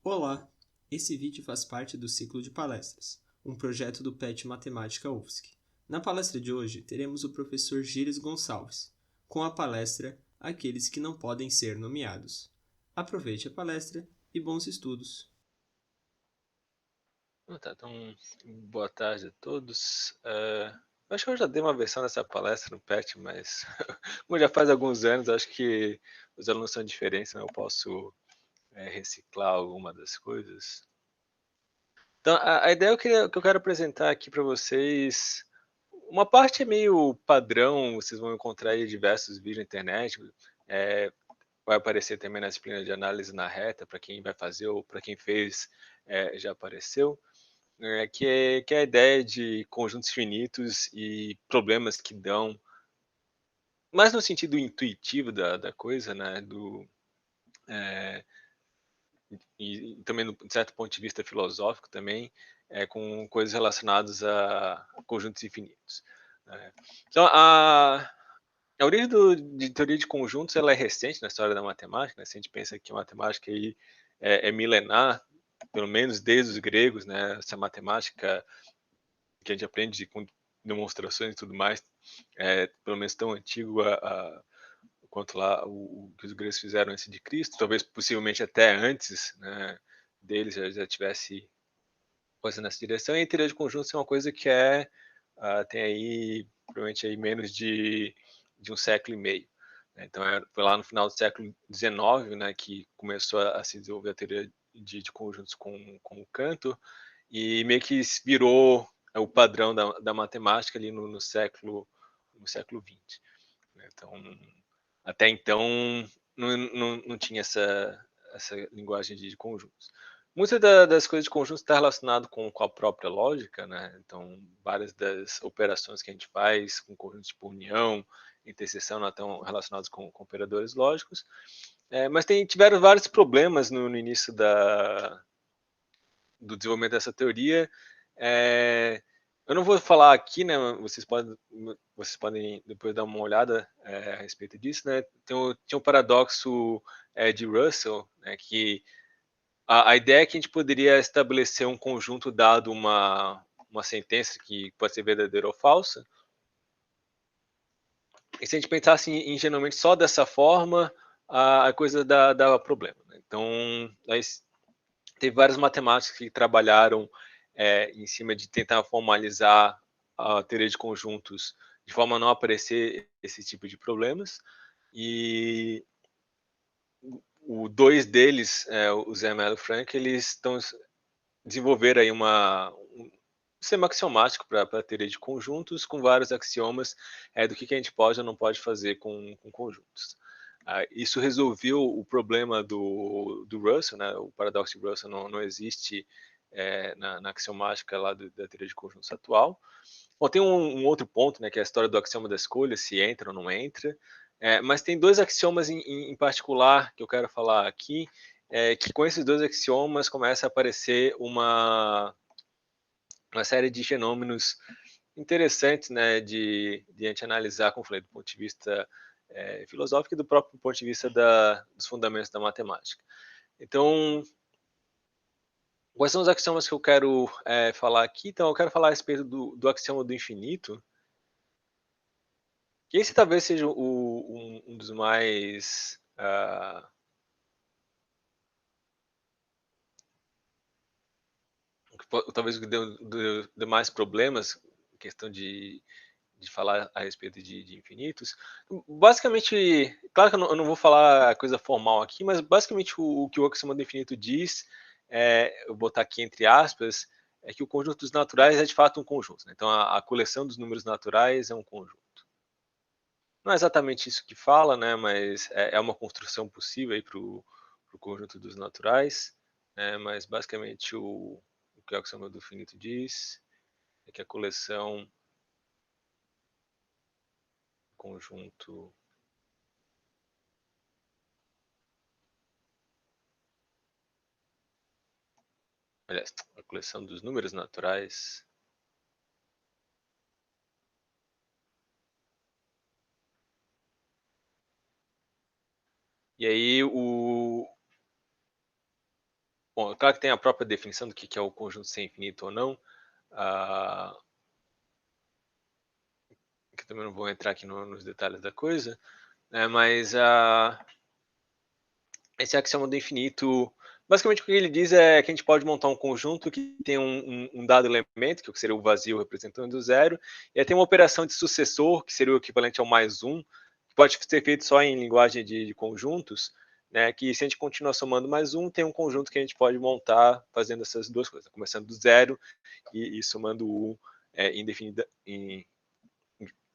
Olá! Esse vídeo faz parte do ciclo de palestras, um projeto do PET Matemática UFSC. Na palestra de hoje, teremos o professor Gilles Gonçalves, com a palestra Aqueles que não podem ser nomeados. Aproveite a palestra e bons estudos! Então, boa tarde a todos. Acho que eu já dei uma versão dessa palestra no PET, mas como já faz alguns anos, acho que os alunos são diferentes, né? Eu posso reciclar alguma das coisas. Então, a ideia que eu quero apresentar aqui para vocês, uma parte é meio padrão, vocês vão encontrar aí diversos vídeos na internet, é, vai aparecer também na disciplina de análise na reta, para quem vai fazer ou para quem fez, já apareceu. Que é a ideia de conjuntos finitos e problemas que dão, mais no sentido intuitivo da coisa, né, eh, e também de certo ponto de vista filosófico também, com coisas relacionadas a conjuntos infinitos, né. Então a origem de teoria de conjuntos ela é recente na história da matemática, né, se a gente pensa que a matemática aí é milenar, pelo menos desde os gregos, né, essa matemática que a gente aprende com demonstrações e tudo mais, pelo menos tão antigo quanto lá o que os gregos fizeram antes de Cristo, talvez possivelmente até antes, né, deles já tivesse coisa nessa direção. E a teoria de conjuntos é uma coisa que tem aí provavelmente aí menos de um século e meio. Né. Então foi lá no final do século XIX, né, que começou a se desenvolver a teoria de conjuntos com o Cantor, e meio que virou o padrão da matemática ali no século XX. Né? Então, até então, não tinha essa linguagem de conjuntos. Muitas das coisas de conjuntos está relacionado com a própria lógica, né? Então, várias das operações que a gente faz com conjuntos tipo união, interseção, não estão relacionados com operadores lógicos. Mas tiveram vários problemas no início do desenvolvimento dessa teoria. Eu não vou falar aqui, né? Vocês podem depois dar uma olhada a respeito disso, né? Tinha um paradoxo de Russell, né, que a ideia é que a gente poderia estabelecer um conjunto dado uma sentença que pode ser verdadeira ou falsa, e se a gente pensasse ingenuamente só dessa forma, a coisa dava problema. Né? Então, teve vários matemáticos que trabalharam em cima de tentar formalizar a teoria de conjuntos de forma a não aparecer esse tipo de problemas. E dois deles, o Zermelo e o Frank, eles desenvolveram aí um sistema axiomático para a teoria de conjuntos, com vários axiomas do que a gente pode ou não pode fazer com conjuntos. Isso resolveu o problema do Russell, né? O paradoxo de Russell não existe na axiomática lá da teoria de conjuntos atual. Bom, tem um outro ponto, né, que é a história do axioma da escolha, se entra ou não entra. Mas tem dois axiomas em particular que eu quero falar aqui, que com esses dois axiomas começa a aparecer uma série de fenômenos interessantes, né, de a gente analisar, como falei, do ponto de vista filosófico e do próprio ponto de vista dos fundamentos da matemática. Então, quais são os axiomas que eu quero falar aqui? Então, eu quero falar a respeito do axioma do infinito, que esse talvez seja um dos mais talvez o que deu mais problemas, questão de falar a respeito de infinitos. Basicamente, claro que eu não vou falar a coisa formal aqui, mas basicamente o que o axioma do infinito diz, eu vou botar aqui entre aspas, é que o conjunto dos naturais é de fato um conjunto. Né? Então a coleção dos números naturais é um conjunto. Não é exatamente isso que fala, né? Mas é uma construção possível para o conjunto dos naturais. Né? Mas basicamente o que o axioma do infinito diz é que a coleção conjunto aliás, a coleção dos números naturais. E aí Bom, claro que tem a própria definição do que é o conjunto ser infinito ou não, que também não vou entrar aqui nos detalhes da coisa, né, mas esse axioma do infinito, basicamente o que ele diz é que a gente pode montar um conjunto que tem um dado elemento, que seria o vazio representando o zero, e aí tem uma operação de sucessor, que seria o equivalente ao mais um, que pode ser feito só em linguagem de conjuntos, né, que se a gente continuar somando mais um, tem um conjunto que a gente pode montar fazendo essas duas coisas, começando do zero e somando um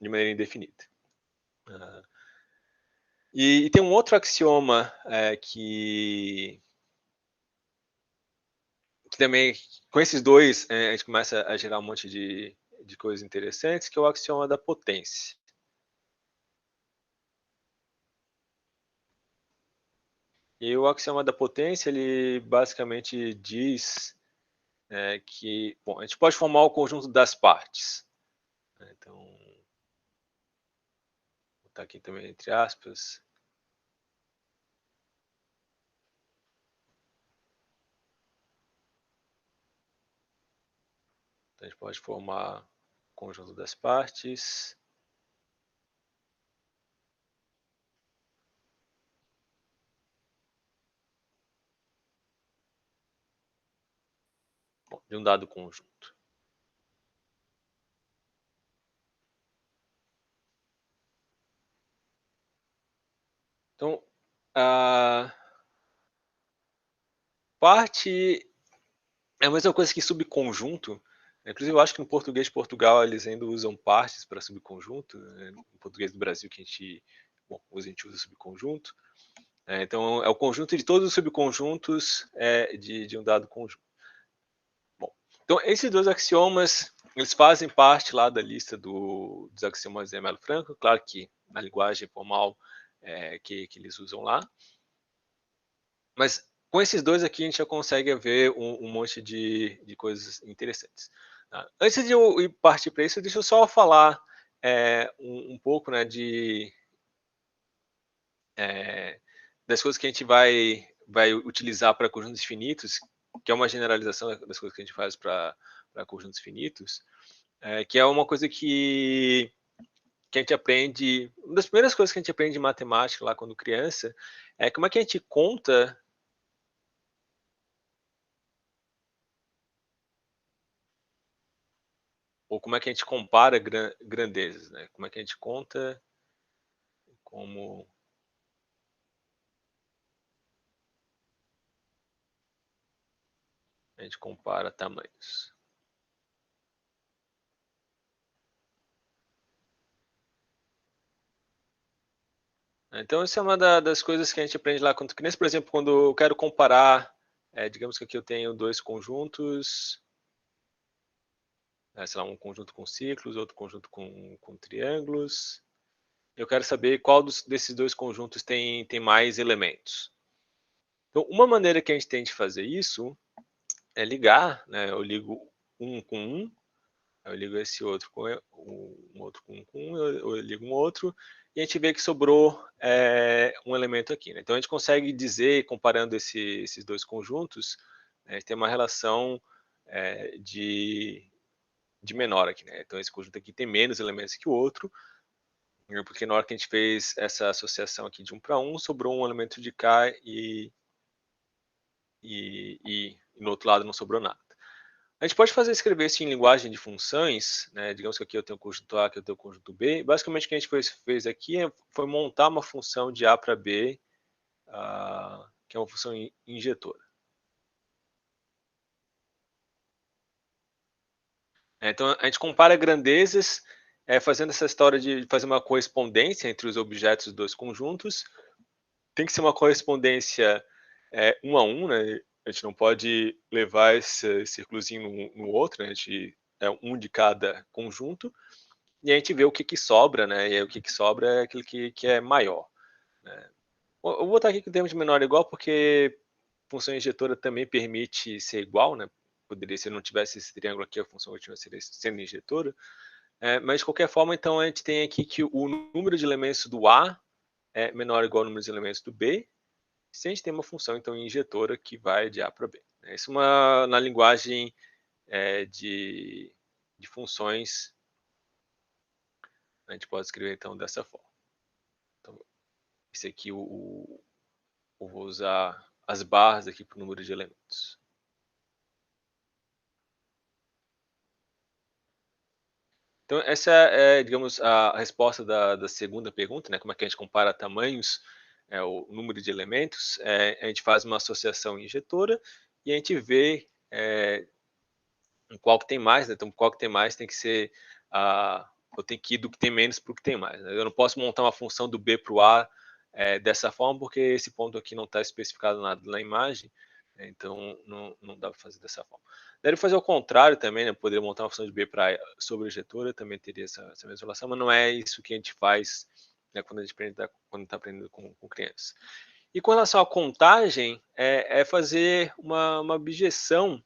de maneira indefinida. E tem um outro axioma que também, com esses dois, a gente começa a gerar um monte de coisas interessantes, que é o axioma da potência. E o axioma da potência, ele basicamente diz que, bom, a gente pode formar o conjunto das partes, né? Então, vou botar aqui também entre aspas. Então, a gente pode formar o conjunto das partes. Bom, de um dado conjunto. Então, a parte é a mesma coisa que subconjunto. Inclusive, eu acho que no português de Portugal eles ainda usam partes para subconjunto. Né? No português do Brasil que a gente usa subconjunto. Então, é o conjunto de todos os subconjuntos de um dado conjunto. Bom, então, esses dois axiomas, eles fazem parte lá da lista dos axiomas de Melo Franco. Claro que na linguagem formal que eles usam lá. Mas com esses dois aqui a gente já consegue ver um monte de coisas interessantes. Tá? Antes de eu partir para isso, deixa eu só falar um pouco, né, das coisas que a gente vai utilizar para conjuntos finitos, que é uma generalização das coisas que a gente faz para conjuntos finitos, que é uma coisa que a gente aprende, uma das primeiras coisas que a gente aprende em matemática lá quando criança, é como é que a gente conta ou como é que a gente compara grandezas, né? Como é que a gente conta, como a gente compara tamanhos. Então, isso é uma das coisas que a gente aprende lá quando criança. Por exemplo, quando eu quero comparar, digamos que aqui eu tenho dois conjuntos, sei lá, um conjunto com círculos, outro conjunto com triângulos. Eu quero saber qual desses dois conjuntos tem mais elementos. Então, uma maneira que a gente tem de fazer isso é ligar, né? Eu ligo um com um, eu ligo esse outro com um outro com um, eu ligo um outro, e a gente vê que sobrou um elemento aqui. Né? Então a gente consegue dizer, comparando esses dois conjuntos, né, tem uma relação de menor aqui. Né? Então esse conjunto aqui tem menos elementos que o outro, porque na hora que a gente fez essa associação aqui de 1 para 1, sobrou um elemento de cá e no outro lado não sobrou nada. A gente pode escrever isso em linguagem de funções, né? Digamos que aqui eu tenho o conjunto A, aqui eu tenho o conjunto B. Basicamente o que a gente fez aqui foi montar uma função de A para B, que é uma função injetora. Então a gente compara grandezas, fazendo essa história de fazer uma correspondência entre os objetos dos dois conjuntos. Tem que ser uma correspondência 1 a 1, né? A gente não pode levar esse círculozinho no outro, né? A gente é um de cada conjunto. E a gente vê o que sobra, né? E aí o que sobra é aquilo que é maior. Né? Eu vou botar aqui que o termo de menor é igual porque função injetora também permite ser igual, né? Poderia, se não tivesse esse triângulo aqui, a função continua sendo injetora. Mas de qualquer forma, então a gente tem aqui que o número de elementos do A é menor ou igual ao número de elementos do B, se a gente tem uma função então injetora que vai de A para B. Isso na linguagem de funções, a gente pode escrever então dessa forma. Então, esse aqui eu vou usar as barras aqui para o número de elementos. Então, essa é, digamos, a resposta da segunda pergunta, né? Como é que a gente compara tamanhos, o número de elementos. A gente faz uma associação injetora e a gente vê qual que tem mais, né? Então, qual que tem mais tem que ser eu tenho que ir do que tem menos para o que tem mais, né? Eu não posso montar uma função do B para o A dessa forma, porque esse ponto aqui não está especificado nada na imagem, né? Então não dá para fazer dessa forma. Deve fazer o contrário também, né? Poderia montar uma função de B para A sobre a injetora, também teria essa mesma relação, mas não é isso que a gente faz, né, quando a gente está aprendendo com crianças. E com relação à contagem, é fazer uma objeção,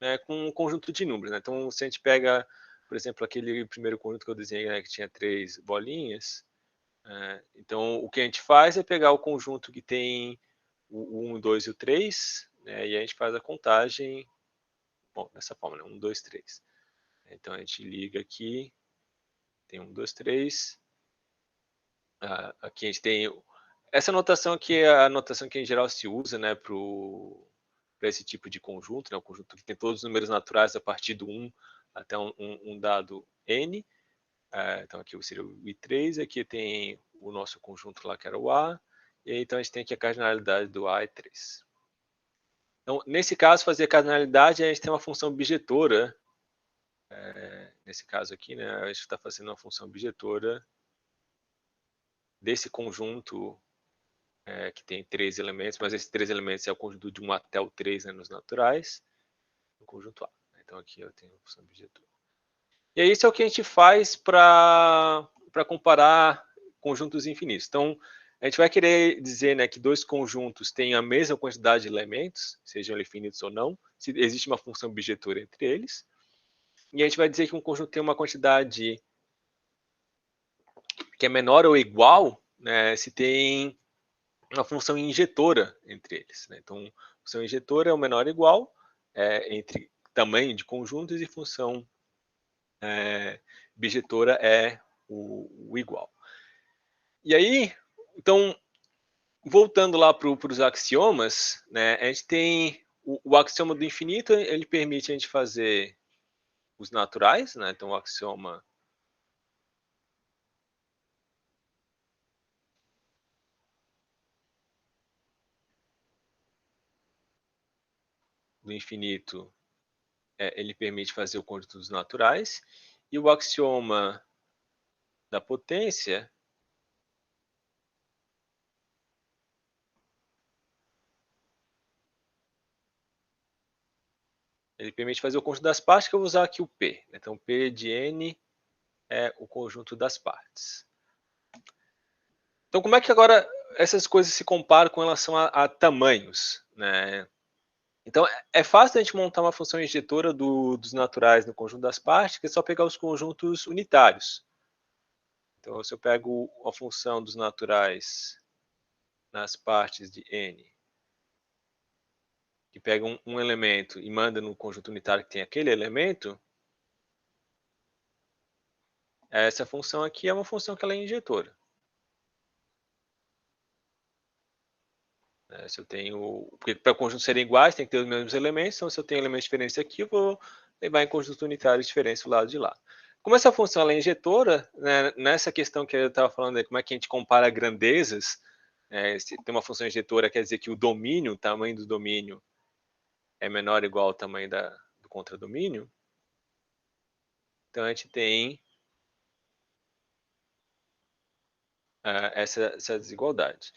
né, com um conjunto de números, né? Então, se a gente pega, por exemplo, aquele primeiro conjunto que eu desenhei, né, que tinha 3 bolinhas, então o que a gente faz é pegar o conjunto que tem o 1, o 2 e o 3, né, e a gente faz a contagem, bom, dessa forma, né, 1, 2, 3. Então a gente liga aqui, tem 1, 2, 3. Aqui a gente tem essa notação aqui, é a notação que em geral se usa, né, para esse tipo de conjunto, né, o conjunto que tem todos os números naturais a partir do 1 até um dado n. Então aqui seria o i3, aqui tem o nosso conjunto lá que era o A, e aí, então a gente tem aqui a cardinalidade do A é 3. Então, nesse caso, fazer a cardinalidade, a gente tem uma função bijetora, nesse caso aqui, né, a gente está fazendo uma função bijetora desse conjunto que tem 3 elementos, mas esses 3 elementos é o conjunto de 1 até o 3, né, nos naturais, no conjunto A. Então aqui eu tenho a função bijetora. E aí isso é o que a gente faz para comparar conjuntos infinitos. Então, a gente vai querer dizer, né, que dois conjuntos têm a mesma quantidade de elementos, sejam eles infinitos ou não, se existe uma função bijetora entre eles. E a gente vai dizer que um conjunto tem uma quantidade que é menor ou igual, né, se tem uma função injetora entre eles, né? Então, função injetora é o menor ou igual entre tamanho de conjuntos, e função bijetora é o igual. E aí, então, voltando lá para os axiomas, né, a gente tem o axioma do infinito, ele permite a gente fazer os naturais, né? Então, o axioma do infinito, ele permite fazer o conjunto dos naturais, e o axioma da potência ele permite fazer o conjunto das partes, que eu vou usar aqui o P. Então, P de N é o conjunto das partes. Então, como é que agora essas coisas se comparam com relação a tamanhos, né? Então, é fácil a gente montar uma função injetora dos naturais no conjunto das partes, que é só pegar os conjuntos unitários. Então, se eu pego a função dos naturais nas partes de N, que pega um elemento e manda no conjunto unitário que tem aquele elemento, essa função aqui é uma função que ela é injetora. Se eu tenho, porque para o conjunto serem iguais, tem que ter os mesmos elementos, então se eu tenho elementos diferentes aqui, eu vou levar em conjunto unitário diferentes do lado de lá. Como essa função ela é injetora, né, nessa questão que eu estava falando, aí, como é que a gente compara grandezas, se tem uma função injetora, quer dizer que o domínio, o tamanho do domínio é menor ou igual ao tamanho do contradomínio, então a gente tem essa desigualdade.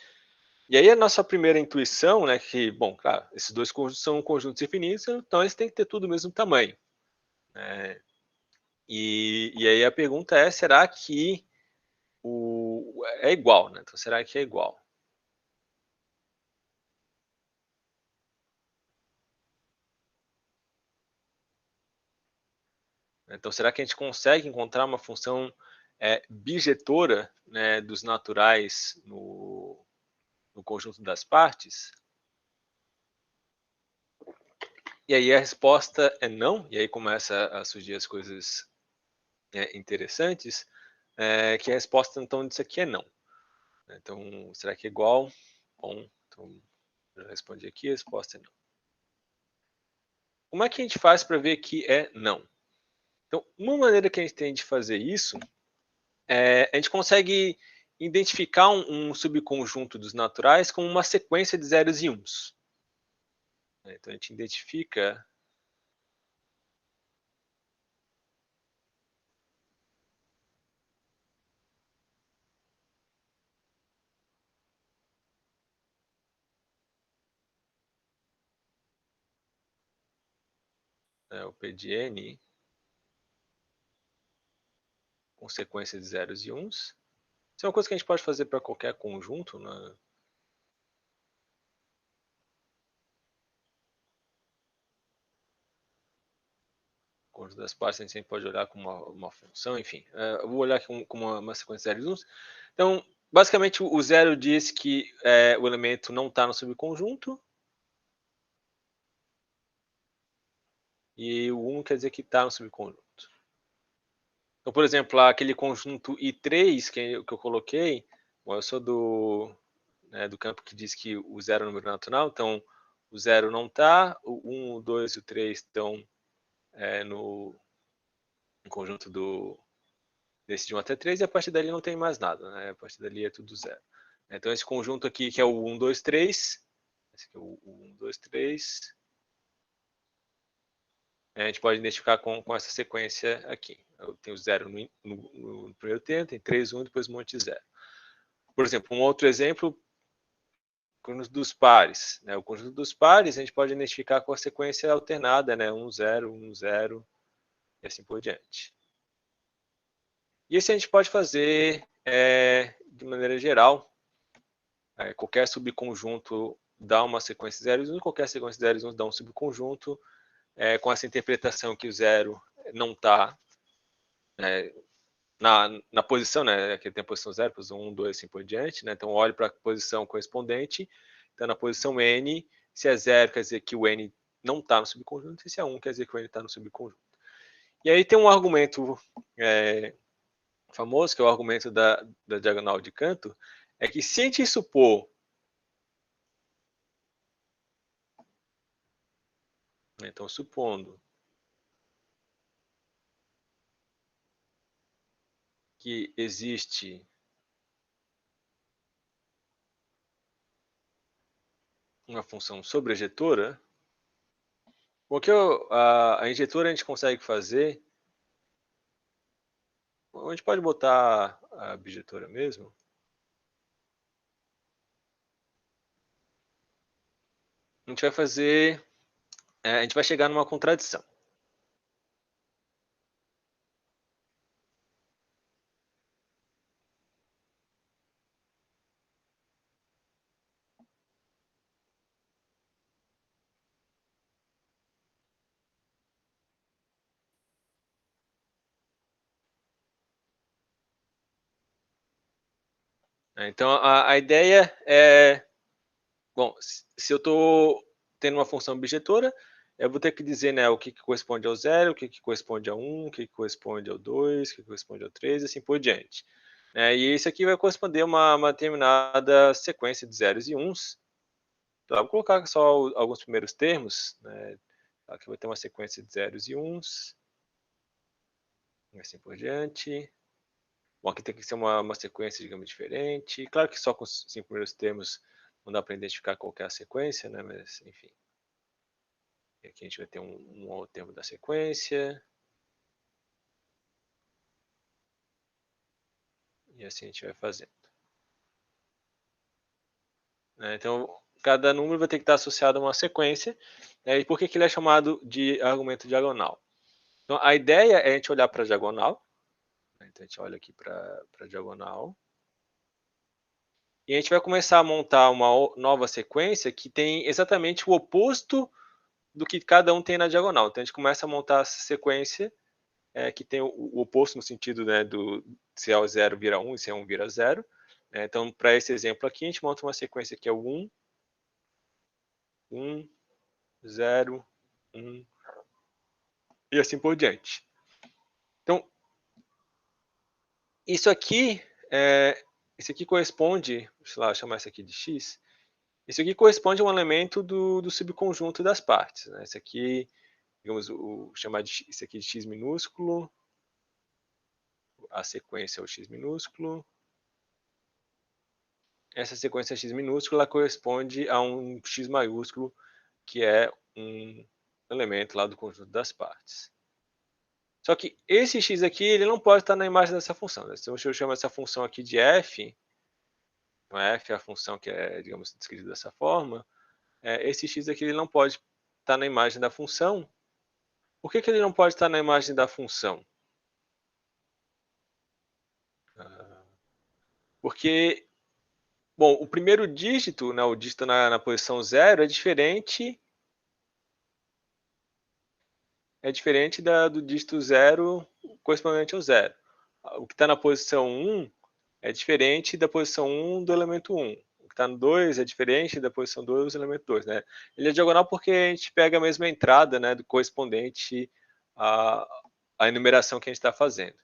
E aí a nossa primeira intuição, né, que, bom, claro, esses dois conjuntos são conjuntos infinitos, então eles têm que ter tudo o mesmo tamanho, né? E aí a pergunta é, será que é igual, né? Então, será que é igual? Então, será que a gente consegue encontrar uma função bijetora, né, dos naturais no conjunto das partes? E aí a resposta é não, e aí começa a surgir as coisas interessantes, que a resposta então disso aqui é não. Então, será que é igual? Bom, então já respondi aqui, a resposta é não. Como é que a gente faz para ver que é não? Então, uma maneira que a gente tem de fazer isso a gente consegue identificar um subconjunto dos naturais como uma sequência de zeros e uns. Então, a gente identifica o P de N com sequência de zeros e uns. Isso é uma coisa que a gente pode fazer para qualquer conjunto, né? O conjunto das partes a gente sempre pode olhar como uma função, enfim. Eu vou olhar aqui como uma sequência de zeros e uns. Então, basicamente, o zero diz que o elemento não está no subconjunto. E o 1 quer dizer que está no subconjunto. Então, por exemplo, aquele conjunto I3 que eu coloquei, bom, eu sou do campo que diz que o zero é um número natural, então o zero não está, o 1, o 2 e o 3 estão no conjunto desse de 1 até 3, e a partir dali não tem mais nada, né? A partir dali é tudo zero. Então esse conjunto aqui, que é o 1, 2, 3, esse aqui é o 1, 2, 3, a gente pode identificar com essa sequência aqui. Eu tenho zero no primeiro termo, tem 3, 1, depois um monte de zero. Por exemplo, um outro exemplo, o conjunto dos pares. Né? O conjunto dos pares a gente pode identificar com a sequência alternada, né? 1, 0, 1, 0, e assim por diante. E isso a gente pode fazer de maneira geral. Qualquer subconjunto dá uma sequência de zeros e 1, qualquer sequência de zeros e 1 dá um subconjunto, com essa interpretação que o zero não está na posição, né? Aqui tem a posição 0, posição 1, 2, assim por diante, né? Então, olho para a posição correspondente. Então, na posição N, se é 0, quer dizer que o N não está no subconjunto, e se é 1, quer dizer que o N está no subconjunto. E aí tem um argumento famoso, que é o argumento da diagonal de canto, é que se a gente supor, então, supondo que existe uma função sobrejetora, o que a injetora a gente consegue fazer, a gente pode botar a bijetora mesmo, a gente vai fazer, a gente vai chegar numa contradição. Então, a ideia é, bom, se eu estou tendo uma função bijetora, eu vou ter que dizer, né, o que corresponde ao 0, o que corresponde a 1, o que corresponde ao 2, o que corresponde ao 3, e assim por diante. E isso aqui vai corresponder a uma determinada sequência de zeros e uns. Então, eu vou colocar só alguns primeiros termos. Né? Aqui vai ter uma sequência de zeros e uns, e assim por diante. Bom, aqui tem que ser uma sequência, digamos, diferente. Claro que só com os 5 primeiros termos não dá para identificar qual é a sequência, né? Mas, enfim. E aqui a gente vai ter um outro termo da sequência. E assim a gente vai fazendo. Então, cada número vai ter que estar associado a uma sequência. E por que ele é chamado de argumento diagonal? Então, a ideia é a gente olhar para a diagonal. Então, a gente olha aqui para a diagonal. E a gente vai começar a montar uma nova sequência que tem exatamente o oposto do que cada um tem na diagonal. Então, a gente começa a montar essa sequência que tem o oposto no sentido, né, do se é o 0 vira 1 e se é 1 vira 0. Então, para esse exemplo aqui, a gente monta uma sequência que é o 1, 1, 0, 1 e assim por diante. Então, isso aqui corresponde, sei lá, chamar isso aqui de x. Isso aqui corresponde a um elemento do subconjunto das partes, né? Esse aqui, digamos, chamar isso aqui de x minúsculo, a sequência é o x minúsculo. Essa sequência x minúscula corresponde a um x maiúsculo, que é um elemento lá do conjunto das partes. Só que esse x aqui, ele não pode estar na imagem dessa função, né? Então, se eu chamo essa função aqui de f, então f é a função que é, digamos, descrita dessa forma, esse x aqui ele não pode estar na imagem da função. Por que ele não pode estar na imagem da função? Porque, bom, o primeiro dígito, né, o dígito na posição 0, é diferente do dígito 0 correspondente ao 0. O que está na posição 1 é diferente da posição 1 do elemento 1. O que está no 2 é diferente da posição 2 do elemento 2. Né? Ele é diagonal porque a gente pega a mesma entrada, né, do correspondente à enumeração que a gente está fazendo.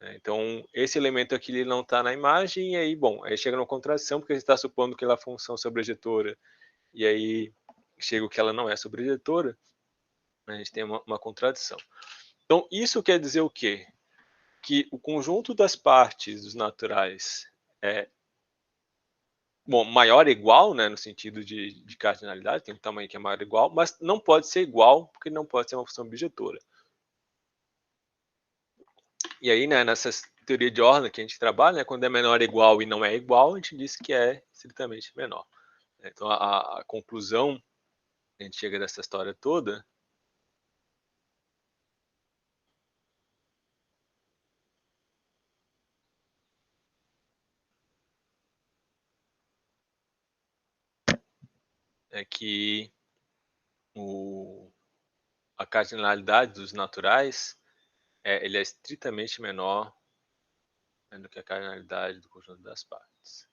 Então, esse elemento aqui ele não está na imagem, e aí, bom, aí chega numa contradição, porque a gente está supondo que ela é função sobrejetora, e aí chega que ela não é sobrejetora, a gente tem uma contradição. Então, isso quer dizer o quê? Que o conjunto das partes dos naturais é maior ou igual, né, no sentido de cardinalidade, tem um tamanho que é maior ou igual, mas não pode ser igual, porque não pode ser uma função objetora. E aí, né, nessa teoria de ordem que a gente trabalha, né, quando é menor ou igual e não é igual, a gente diz que é estritamente menor. Então, a conclusão que a gente chega dessa história toda é que a cardinalidade dos naturais ele é estritamente menor, né, do que a cardinalidade do conjunto das partes.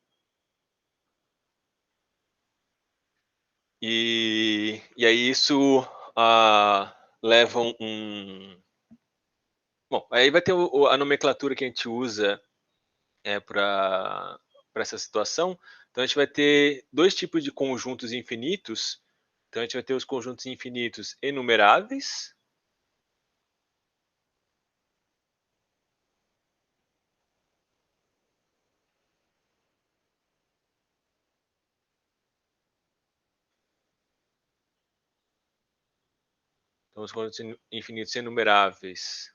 E aí isso leva Bom, aí vai ter a nomenclatura que a gente usa para essa situação. Então, a gente vai ter dois tipos de conjuntos infinitos. Então, a gente vai ter os conjuntos infinitos enumeráveis. Então, os conjuntos infinitos enumeráveis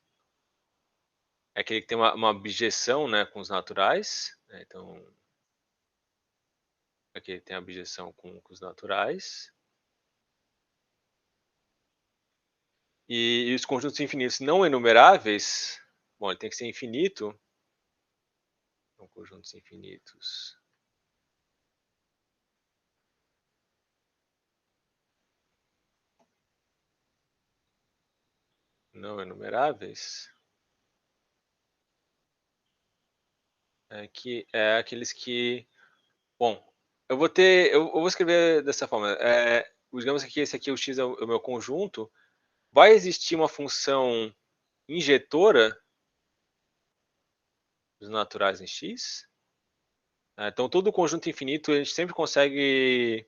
é aquele que tem uma abjeção, né, com os naturais. Então, aqui tem a abjeção com os naturais. E os conjuntos infinitos não enumeráveis, bom, ele tem que ser infinito. Então, conjuntos infinitos não enumeráveis que é aqueles que, bom, eu vou escrever dessa forma. Digamos que esse aqui, o x é o meu conjunto. Vai existir uma função injetora dos naturais em x. Então, todo conjunto infinito, a gente sempre consegue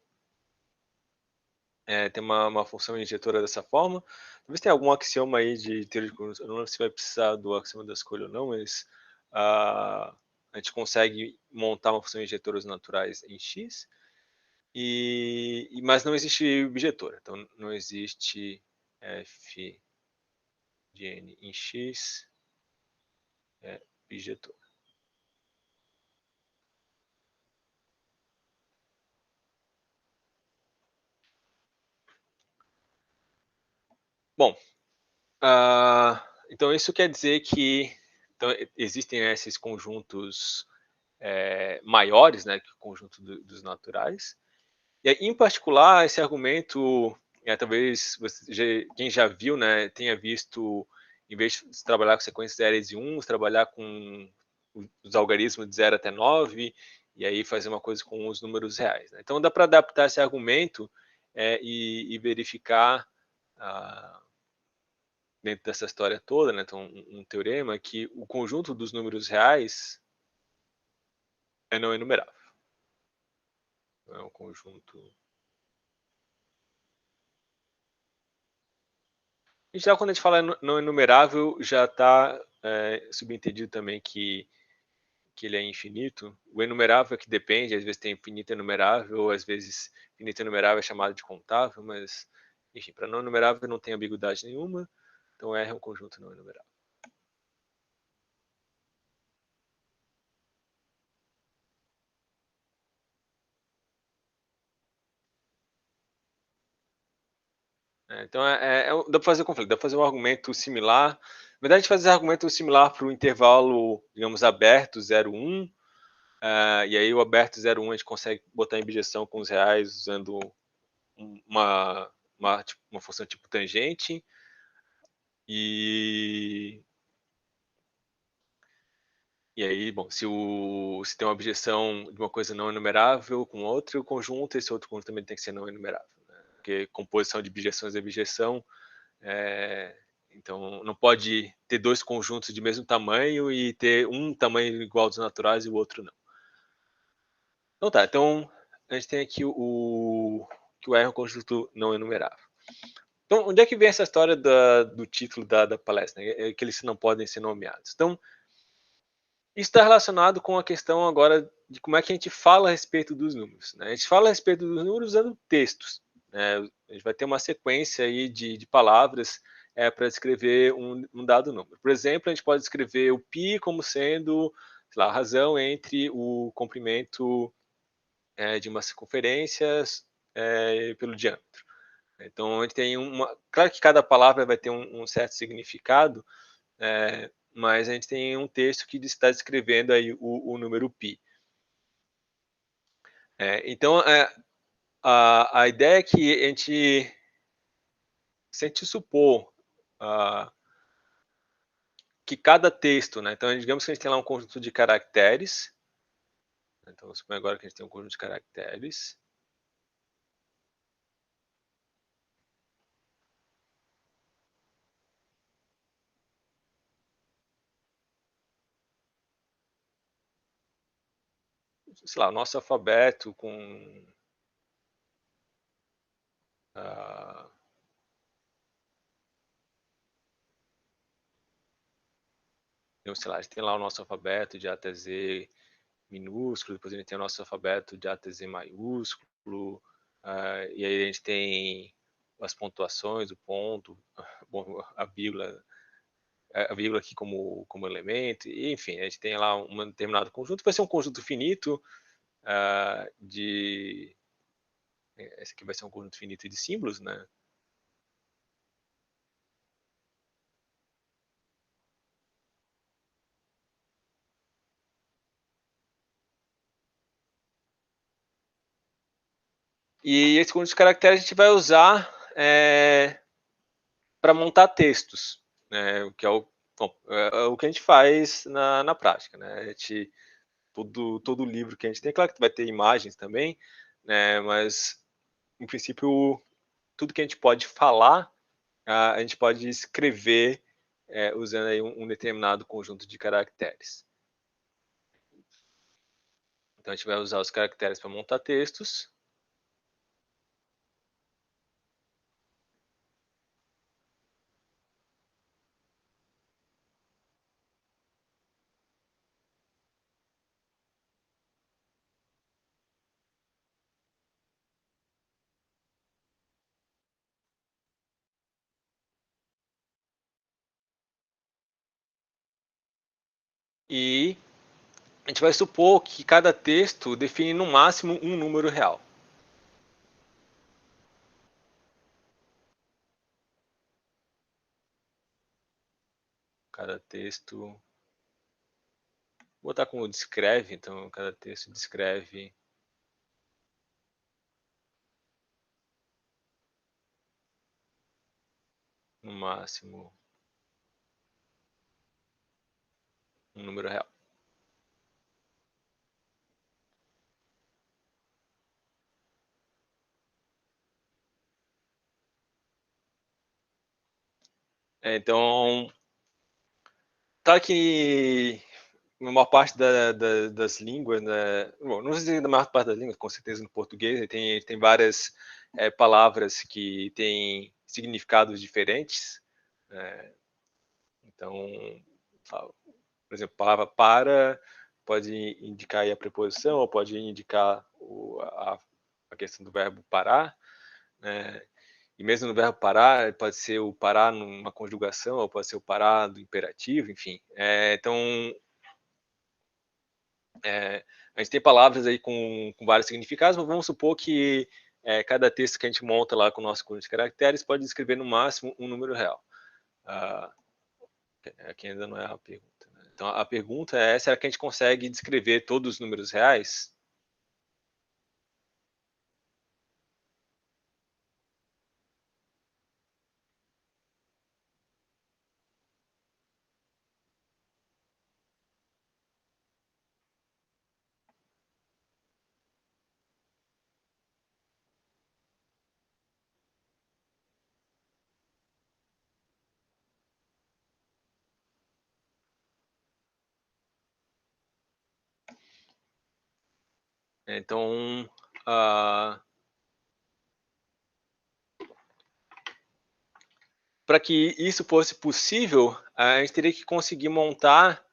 ter uma função injetora dessa forma. Talvez tenha algum axioma aí de teoria de conjuntos. Eu não lembro se vai precisar do axioma da escolha ou não, mas a gente consegue montar uma função injetora dos naturais em x. Mas não existe objetora. Então, não existe f de n em x objetora. Bom, então isso quer dizer que então, existem esses conjuntos maiores, né, que o conjunto dos naturais. E em particular, esse argumento, talvez quem já viu, né, tenha visto, em vez de trabalhar com sequências aéreas de 1, trabalhar com os algarismos de 0 até 9, e aí fazer uma coisa com os números reais. Né? Então, dá para adaptar esse argumento e verificar dentro dessa história toda, né? Então, um teorema que o conjunto dos números reais é não enumerável. Não é um conjunto. Em geral, quando a gente fala não enumerável, já está subentendido também que ele é infinito. O enumerável é que depende, às vezes tem infinito enumerável, às vezes infinito enumerável é chamado de contável, mas, enfim, para não enumerável não tem ambiguidade nenhuma, então R é um conjunto não enumerável. Então, dá para fazer conflito, dá para fazer um argumento similar. Na verdade, a gente faz esse argumento similar para o intervalo, digamos, aberto 0, 1. E aí o aberto 0, 1 a gente consegue botar em objeção com os reais usando uma função tipo tangente. E aí, bom, se tem uma objeção de uma coisa não enumerável com outro conjunto, esse outro conjunto também tem que ser não enumerável. Né? Porque composição de objeções é objeção. Então, não pode ter dois conjuntos de mesmo tamanho e ter um tamanho igual dos naturais e o outro não. Então tá, então a gente tem aqui que o R é um conjunto não enumerável. Então, onde é que vem essa história do título da palestra? Né? Que eles não podem ser nomeados. Então, isso está relacionado com a questão agora de como é que a gente fala a respeito dos números. Né? A gente fala a respeito dos números usando textos. Né? A gente vai ter uma sequência aí de palavras para descrever um dado número. Por exemplo, a gente pode descrever o π como sendo lá, a razão entre o comprimento de uma circunferência pelo diâmetro. Então, a gente tem claro que cada palavra vai ter um certo significado, mas a gente tem um texto que está descrevendo aí o número π. Então, a ideia é que se a gente supor que cada texto, né, então digamos que a gente tem lá um conjunto de caracteres, então vamos supor agora que a gente tem um conjunto de caracteres, sei lá, o nosso alfabeto com sei lá, a gente tem lá o nosso alfabeto de A até Z minúsculo, depois a gente tem o nosso alfabeto de A até Z maiúsculo, e aí a gente tem as pontuações, o ponto, bom, a vírgula aqui como elemento, e, enfim, a gente tem lá um determinado conjunto, vai ser um conjunto finito esse aqui vai ser um conjunto finito de símbolos, né? E esse conjunto de caracteres a gente vai usar para montar textos, né? O que é o que a gente faz na prática, né? A gente, todo livro que a gente tem, claro que vai ter imagens também, né? Mas, em princípio, tudo que a gente pode falar, a gente pode escrever usando aí um determinado conjunto de caracteres. Então, a gente vai usar os caracteres para montar textos. E a gente vai supor que cada texto define no máximo um número real. Cada texto. Vou botar como descreve, então cada texto descreve no máximo um número real. Então, tá que na maior parte das línguas, né, bom, não sei se da maior parte das línguas, com certeza no português, tem várias palavras que têm significados diferentes. Né? Então, por exemplo, a palavra para pode indicar aí a preposição, ou pode indicar a questão do verbo parar, né? E mesmo no verbo parar, pode ser o parar numa conjugação, ou pode ser o parar do imperativo, enfim. Então, a gente tem palavras aí com vários significados, mas vamos supor que cada texto que a gente monta lá com o nosso conjunto de caracteres pode descrever no máximo um número real. Aqui ainda não é a pergunta. Né? Então, a pergunta é, será que a gente consegue descrever todos os números reais? Então, para que isso fosse possível, a gente teria que conseguir montar,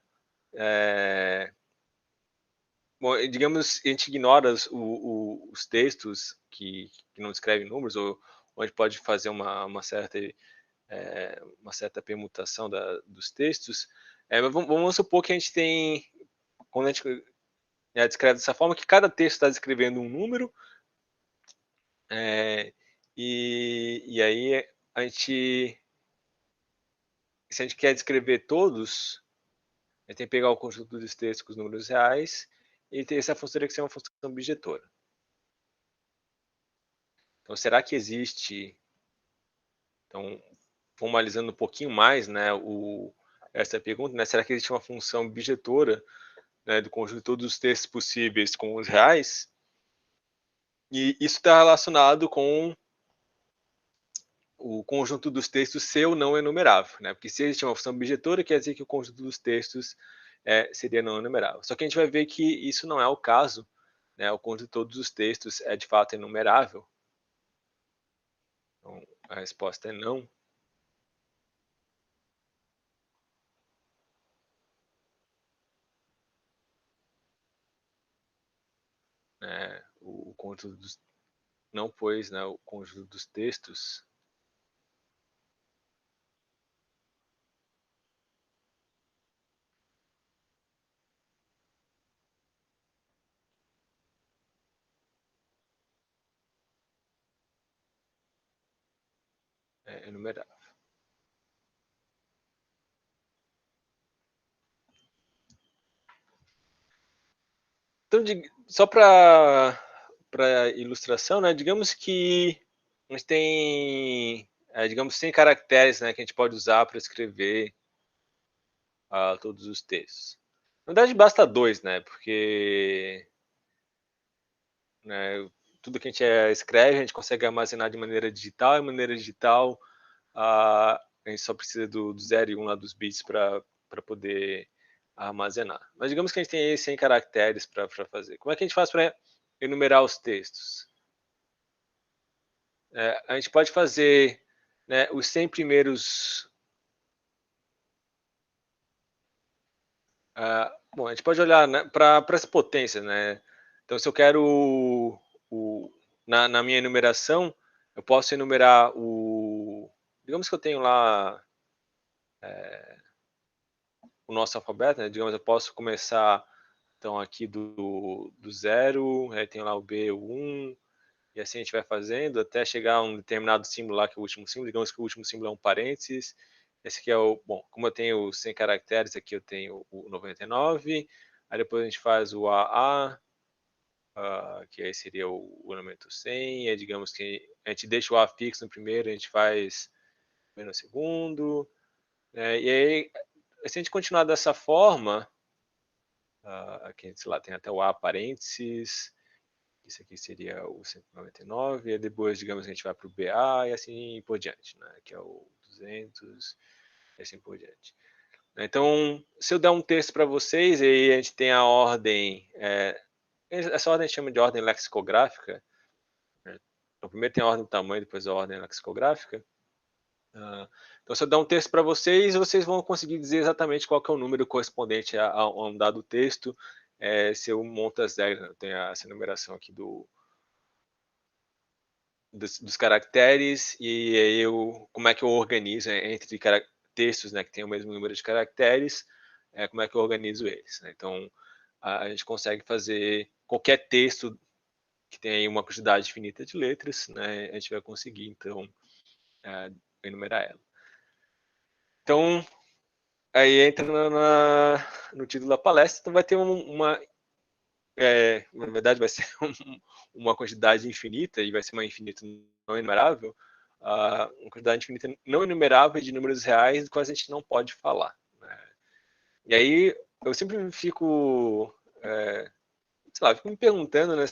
bom, digamos, a gente ignora os textos que não descrevem números, ou a gente pode fazer uma certa permutação dos textos, mas vamos supor que a gente tem, quando a gente descreve dessa forma, que cada texto está descrevendo um número, e aí a gente, se a gente quer descrever todos, a gente tem que pegar o conjunto dos textos com os números reais, e ter essa função teria que ser uma função objetora. Então, será que existe, então, formalizando um pouquinho mais, né, essa pergunta, né, será que existe uma função objetora, né, do conjunto de todos os textos possíveis com os reais? E isso está relacionado com o conjunto dos textos ser ou não enumerável, né? Porque se existe uma função objetora, quer dizer que o conjunto dos textos seria não enumerável. Só que a gente vai ver que isso não é o caso, né? O conjunto de todos os textos é de fato enumerável. Então, a resposta é não. O conjunto dos não, pois, né? O conjunto dos textos é enumerável. Então, só para ilustração, né? Digamos que a gente tem, digamos, 100 caracteres, né, que a gente pode usar para escrever todos os textos. Na verdade, basta 2, né? Porque, né, tudo que a gente escreve, a gente consegue armazenar de maneira digital, e maneira digital a gente só precisa do 0 e 1 lá dos bits para poder armazenar. Mas digamos que a gente tem 100 caracteres para fazer. Como é que a gente faz para enumerar os textos? A gente pode fazer, né, os 100 primeiros. Bom, a gente pode olhar, né, para as potências, né? Então, se eu quero na minha enumeração, eu posso enumerar digamos que eu tenho lá o nosso alfabeto, né? Digamos, eu posso começar então aqui do 0, aí tem lá o B, o 1, e assim a gente vai fazendo até chegar a um determinado símbolo lá, que é o último símbolo. Digamos que o último símbolo é um parênteses. Esse aqui é bom, como eu tenho 100 caracteres, aqui eu tenho o 99. Aí depois a gente faz o AA, que aí seria o elemento 100. Aí digamos que a gente deixa o A fixo no primeiro, a gente faz no segundo. E aí, se a gente continuar dessa forma, aqui, sei lá, tem até o A parênteses, Isso aqui seria o 199, e depois, digamos, a gente vai para o BA e assim por diante, né? Que é o 200 e assim por diante. Então, se eu der um texto para vocês, e aí a gente tem a ordem, essa ordem a gente chama de ordem lexicográfica, né? Então, primeiro tem a ordem do tamanho, depois a ordem lexicográfica. Então, se eu der um texto para vocês, vocês vão conseguir dizer exatamente qual que é o número correspondente a um dado texto, se eu monto as regras, né? Eu tenho essa numeração aqui dos caracteres, e aí como é que eu organizo entre textos, né, que tem o mesmo número de caracteres, como é que eu organizo eles, né? Então, a gente consegue fazer qualquer texto que tenha uma quantidade infinita de letras, né, a gente vai conseguir, então, enumerar ela. Então, aí entra no título da palestra, então vai ter na verdade vai ser uma quantidade infinita, e vai ser uma infinita não enumerável, uma quantidade infinita não enumerável de números reais dos quais a gente não pode falar, né? E aí eu sempre fico, sei lá, fico me perguntando, né,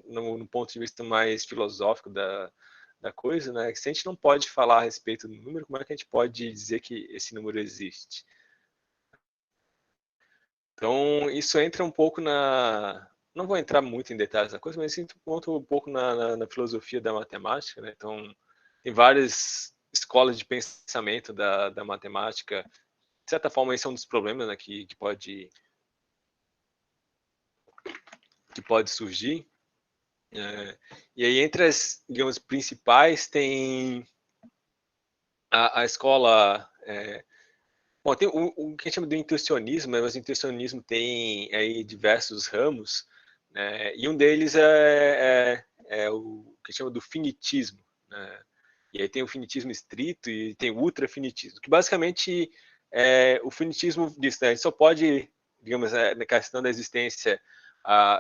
no ponto de vista mais filosófico da coisa, né, que se a gente não pode falar a respeito do número, como é que a gente pode dizer que esse número existe? Então, isso entra um pouco não vou entrar muito em detalhes da coisa, mas entra um pouco na filosofia da matemática, né? Então, tem várias escolas de pensamento da matemática. De certa forma, esse é um dos problemas, né, que pode surgir. E aí, entre as, digamos, principais, tem a escola... bom, tem o que a gente chama de intuicionismo, mas o intuicionismo tem aí diversos ramos, né? E um deles é o que a gente chama do finitismo, né? E aí tem o finitismo estrito e tem o ultrafinitismo, que basicamente o finitismo diz, né? A gente só pode, digamos, na questão da existência,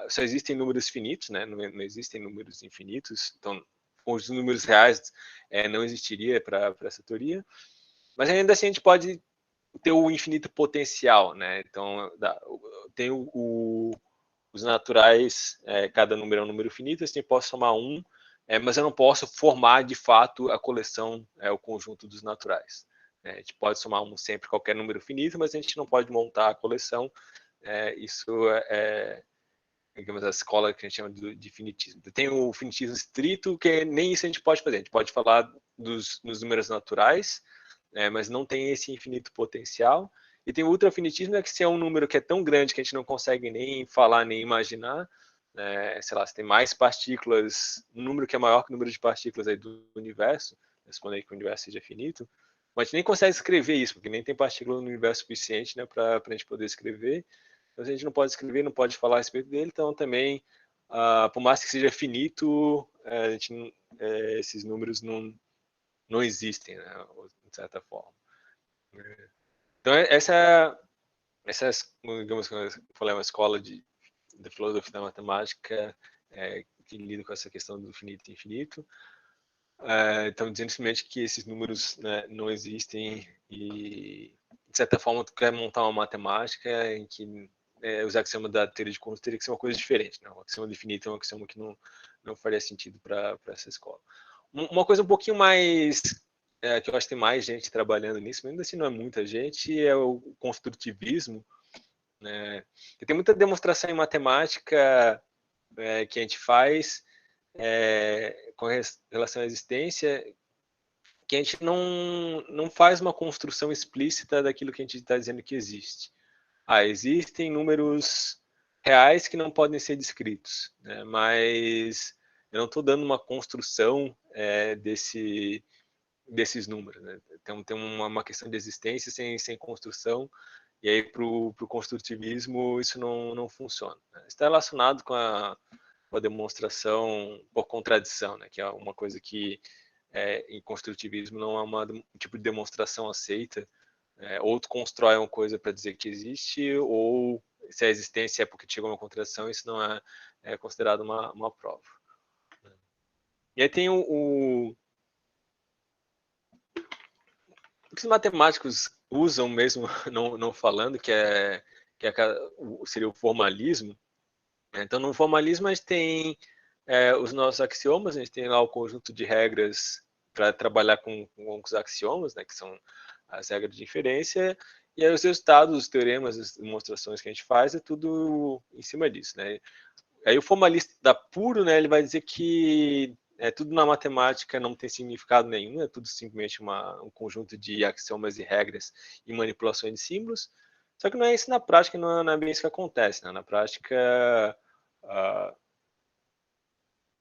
só existem números finitos, né? Não existem números infinitos, então com os números reais não existiria para essa teoria, mas ainda assim a gente pode ter o infinito potencial, né? Então, tem os naturais, cada número é um número finito, assim, eu posso somar um, mas eu não posso formar, de fato, a coleção, o conjunto dos naturais. A gente pode somar um sempre, qualquer número finito, mas a gente não pode montar a coleção. Isso digamos, a escola que a gente chama de finitismo. Tem o finitismo estrito, que nem isso a gente pode fazer. A gente pode falar dos números naturais, mas não tem esse infinito potencial. E tem o ultrafinitismo, que se é um número que é tão grande que a gente não consegue nem falar, nem imaginar, sei lá, se tem mais partículas, um número que é maior que o número de partículas aí do universo, supondo aí que o universo seja finito, mas a gente nem consegue escrever isso, porque nem tem partícula no universo suficiente, né, para a gente poder escrever. Então, a gente não pode escrever, não pode falar a respeito dele, então também, por mais que seja finito, esses números não existem, né, de certa forma. Então, essa digamos que eu falei, uma escola de filosofia da matemática que lida com essa questão do finito e infinito. Então, dizendo simplesmente que esses números, né, não existem e, de certa forma, tu quer montar uma matemática em que os axiomas da teoria de conjuntos teria que ser uma coisa diferente, né? O axioma do infinito é um axioma que não faria sentido para essa escola. Uma coisa um pouquinho mais que eu acho que tem mais gente trabalhando nisso, mas ainda assim não é muita gente, é o construtivismo, né? E tem muita demonstração em matemática que a gente faz com relação à existência, que a gente não faz uma construção explícita daquilo que a gente está dizendo que existe. Existem números reais que não podem ser descritos, né? Mas eu não estou dando uma construção desses números, né? Então tem uma questão de existência sem construção, e aí para o construtivismo isso não funciona, né? Está relacionado com a demonstração por contradição, né? Que é uma coisa que em construtivismo não é um tipo de demonstração aceita. Ou tu constrói uma coisa para dizer que existe, ou se a existência é porque chegou uma contradição, isso não é considerado uma prova. E aí tem o que os matemáticos usam mesmo, não falando, que seria o formalismo. Então, no formalismo, a gente tem os nossos axiomas, a gente tem lá o conjunto de regras para trabalhar com os axiomas, né, que são as regras de inferência, e aí os resultados, os teoremas, as demonstrações que a gente faz, é tudo em cima disso, né? Aí o formalista puro, né, ele vai dizer que tudo na matemática não tem significado nenhum, é tudo simplesmente um conjunto de axiomas e regras e manipulações de símbolos. Só que não é isso na prática, não é bem isso que acontece, né? Na prática, a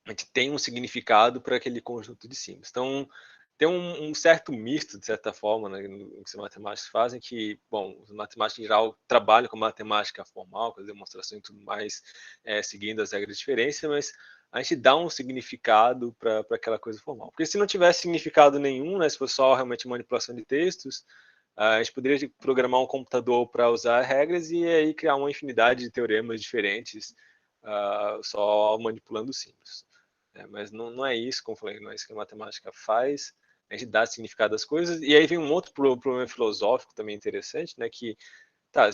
gente tem um significado para aquele conjunto de símbolos. Então, tem um certo misto, de certa forma, né, no que os matemáticos fazem, que, bom, os matemáticos em geral trabalham com matemática formal, com as demonstrações e tudo mais, seguindo as regras de diferença, mas a gente dá um significado para aquela coisa formal. Porque se não tivesse significado nenhum, né, se fosse só realmente manipulação de textos, a gente poderia programar um computador para usar regras e aí criar uma infinidade de teoremas diferentes, só manipulando símbolos. Mas não é isso, como eu falei, não é isso que a matemática faz. A gente dá significado às coisas. E aí vem um outro problema filosófico também interessante, né? Que,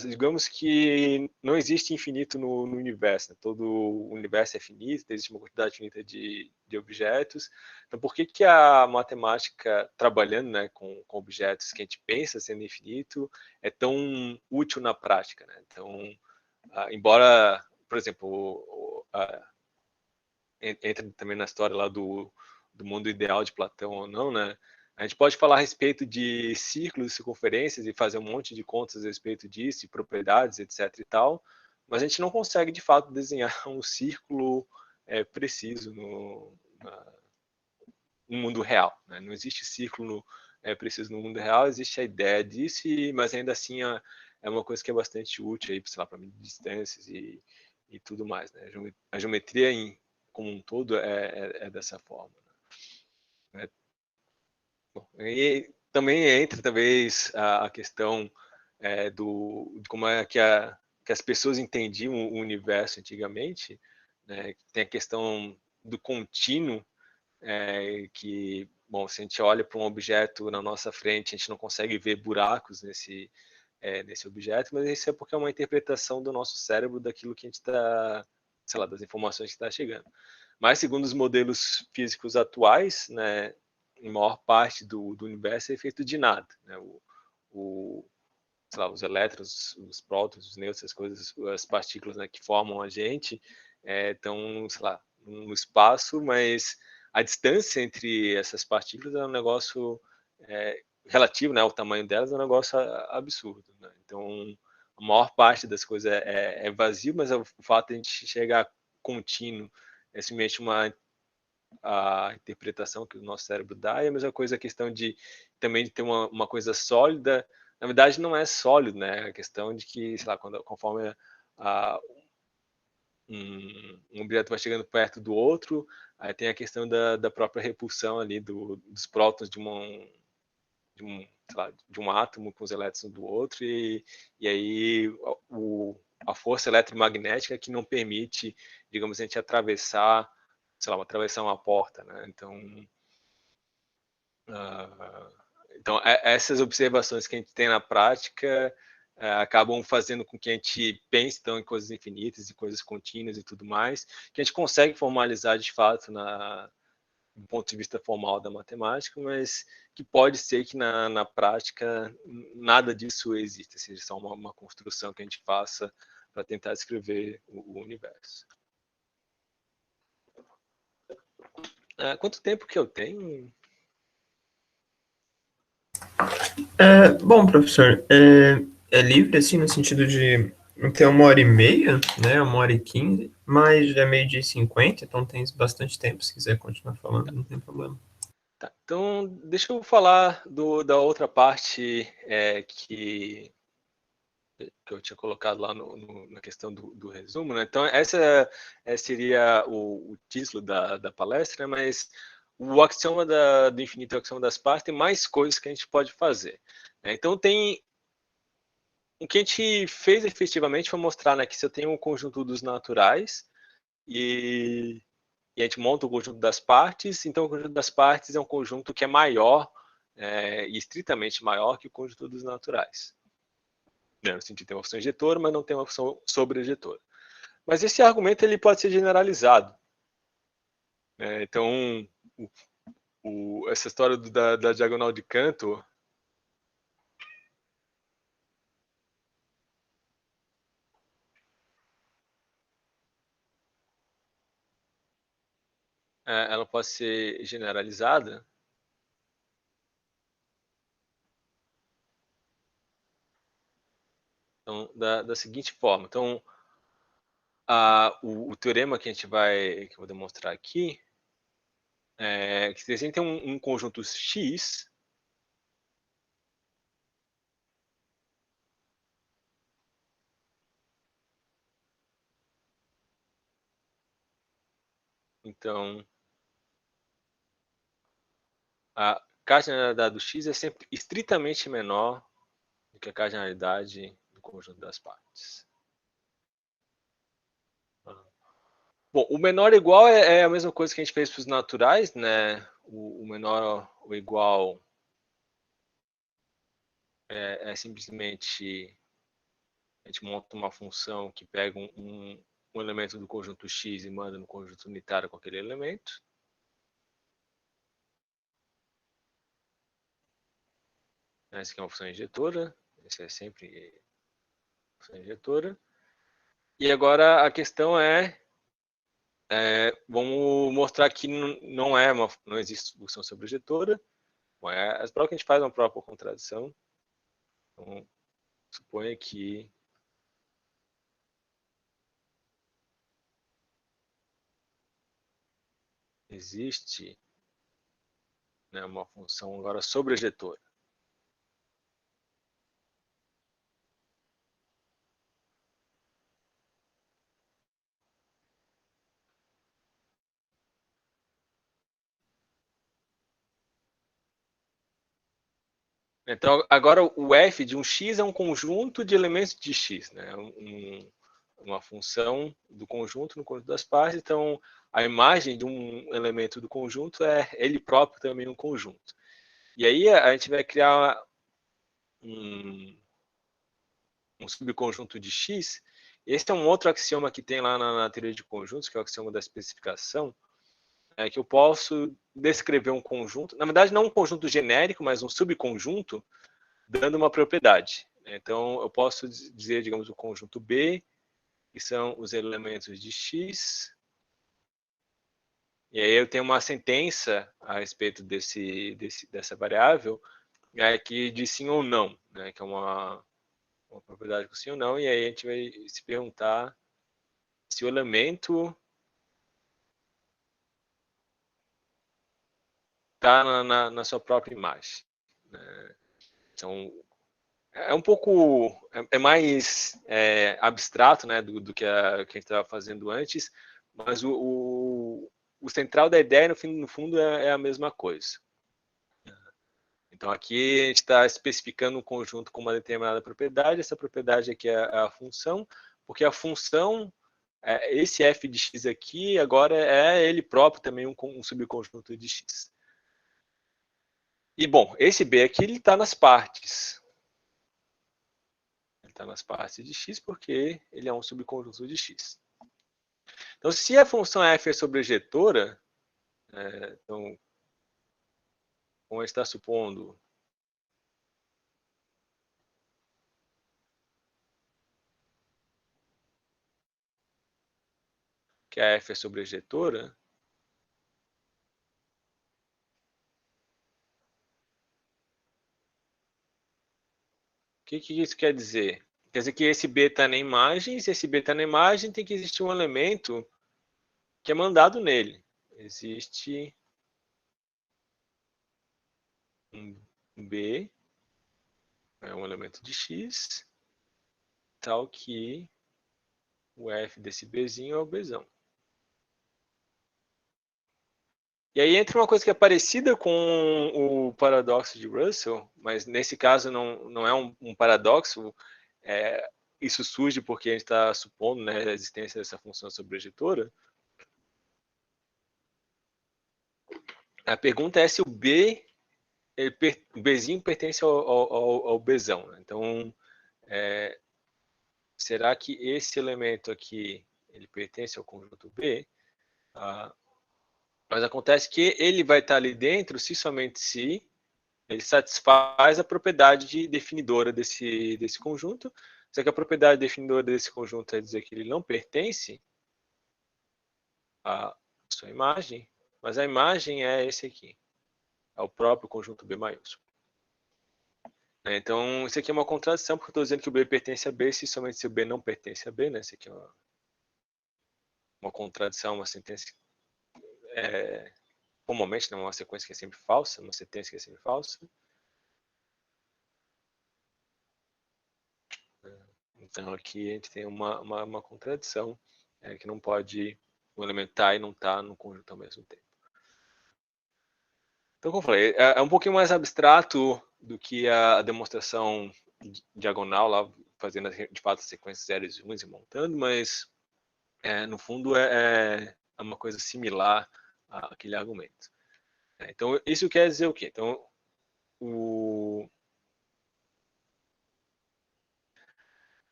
digamos que não existe infinito no universo. Né? Todo o universo é finito, existe uma quantidade finita de objetos. Então, por que a matemática, trabalhando, né, com objetos que a gente pensa sendo infinito, é tão útil na prática? Né? Então, embora, por exemplo, entra também na história lá do mundo ideal de Platão ou não, né? A gente pode falar a respeito de círculos e circunferências e fazer um monte de contas a respeito disso, e propriedades, etc e tal, mas a gente não consegue, de fato, desenhar um círculo preciso no mundo real. Né? Não existe círculo preciso no mundo real, existe a ideia disso, mas ainda assim é uma coisa que é bastante útil aí, sei lá, para medir distâncias e tudo mais. Né? A geometria como um todo é dessa forma. Né? Bom, e também entra, talvez, a questão de como é que as pessoas entendiam o universo antigamente. Né? Tem a questão do contínuo, que, bom, se a gente olha para um objeto na nossa frente, a gente não consegue ver buracos nesse objeto, mas isso é porque é uma interpretação do nosso cérebro daquilo que a gente está, sei lá, das informações que está chegando. Mas, segundo os modelos físicos atuais, né, em maior parte do universo é feito de nada. Né? Sei lá, os elétrons, os prótons, os nêutrons, as coisas, as partículas, né, que formam a gente, estão, sei lá, no espaço, mas a distância entre essas partículas é um negócio relativo, né, ao tamanho delas, é um negócio absurdo. Né? Então, a maior parte das coisas é vazio, mas o fato de a gente chegar contínuo é simplesmente a interpretação que o nosso cérebro dá, e a mesma coisa a questão de também de ter uma coisa sólida. Na verdade, não é sólido, né? A questão de que, sei lá, conforme um objeto vai chegando perto do outro, aí tem a questão da própria repulsão ali dos prótons de um átomo com os elétrons do outro, e aí a força eletromagnética que não permite, digamos, a gente atravessar, sei lá, atravessar uma porta, né? Então essas observações que a gente tem na prática acabam fazendo com que a gente pense então em coisas infinitas, em coisas contínuas e tudo mais, que a gente consegue formalizar de fato do ponto de vista formal da matemática, mas que pode ser que na prática nada disso exista, seja só uma construção que a gente faça para tentar descrever o universo. Quanto tempo que eu tenho? Bom, professor, é livre, assim, no sentido de ter 1h30, né, 1h15, mas é 12h50, então tem bastante tempo, se quiser continuar falando, não tem problema. Tá, então, deixa eu falar da outra parte que eu tinha colocado lá na questão do resumo. Né? Então, essa seria o título da palestra, mas o axioma do infinito e o axioma das partes tem mais coisas que a gente pode fazer. Né? Então, o que a gente fez efetivamente foi mostrar, né, que se eu tenho um conjunto dos naturais e a gente monta o conjunto das partes, então o conjunto das partes é um conjunto que é maior e estritamente maior que o conjunto dos naturais. No sentido de ter uma função injetora, mas não tem uma função sobre-injetora. Mas esse argumento ele pode ser generalizado. Então, essa história da diagonal de Cantor ela pode ser generalizada então, da seguinte forma. Então, o teorema que que eu vou demonstrar aqui é que se a gente tem um conjunto X, então a cardinalidade do X é sempre estritamente menor do que a cardinalidade do conjunto das partes. Bom, o menor igual é a mesma coisa que a gente fez para os naturais, né? O menor ou igual é simplesmente a gente monta uma função que pega um elemento do conjunto X e manda no conjunto unitário com aquele elemento. Essa aqui é uma função injetora. Essa é sempre função injetora. E agora a questão vamos mostrar que não existe função sobrejetora. As provas que a gente faz uma prova por contradição. Então, suponha que existe, né, uma função agora sobrejetora. Então, agora o f de um x é um conjunto de elementos de x, né? Uma função do conjunto no conjunto das partes. Então, a imagem de um elemento do conjunto é ele próprio também um conjunto. E aí a gente vai criar um subconjunto de x. Esse é um outro axioma que tem lá na teoria de conjuntos, que é o axioma da especificação, que eu posso descrever um conjunto, na verdade não um conjunto genérico, mas um subconjunto, dando uma propriedade. Então, eu posso dizer, digamos, o conjunto B, que são os elementos de X, e aí eu tenho uma sentença a respeito dessa variável, que diz sim ou não, né, que é uma propriedade com sim ou não, e aí a gente vai se perguntar se o elemento está na sua própria imagem. Né? Então, é um pouco mais abstrato, né, do que a gente estava fazendo antes, mas o central da ideia no fundo é a mesma coisa. Então aqui a gente está especificando um conjunto com uma determinada propriedade. Essa propriedade aqui é a função, porque a função esse f de x aqui agora é ele próprio também um subconjunto de x. E bom, esse b aqui ele está nas partes. Está nas partes de x porque ele é um subconjunto de x. Então, se a função f é sobrejetora, então, como está supondo que a f é sobrejetora, o que isso quer dizer? Quer dizer que esse b está na imagem, se esse b está na imagem, tem que existir um elemento que é mandado nele. Existe um b, um elemento de x, tal que o f desse bzinho é o bzão. E aí entra uma coisa que é parecida com o paradoxo de Russell, mas nesse caso não é um paradoxo. Isso surge porque a gente está supondo, né, a existência dessa função sobrejetora. A pergunta é se o o bzinho pertence ao bzão. Né? Então, será que esse elemento aqui ele pertence ao conjunto B? Mas acontece que ele vai estar ali dentro se somente se ele satisfaz a propriedade definidora desse conjunto. Só que a propriedade definidora desse conjunto é dizer que ele não pertence à sua imagem, mas a imagem é esse aqui, é o próprio conjunto B maiúsculo. Então, isso aqui é uma contradição, porque eu estou dizendo que o B pertence a B se somente se o B não pertence a B, né? Isso aqui é uma contradição, uma sentença comumente, não é uma sequência que é sempre falsa, uma sentença que é sempre falsa. Então, aqui a gente tem uma contradição, que não pode um elemento estar e não estar no conjunto ao mesmo tempo. Então, como eu falei, é um pouquinho mais abstrato do que a demonstração diagonal, lá fazendo de fato as sequências zeros e uns e montando, mas no fundo é uma coisa similar àquele argumento. Então, isso quer dizer o quê? Então,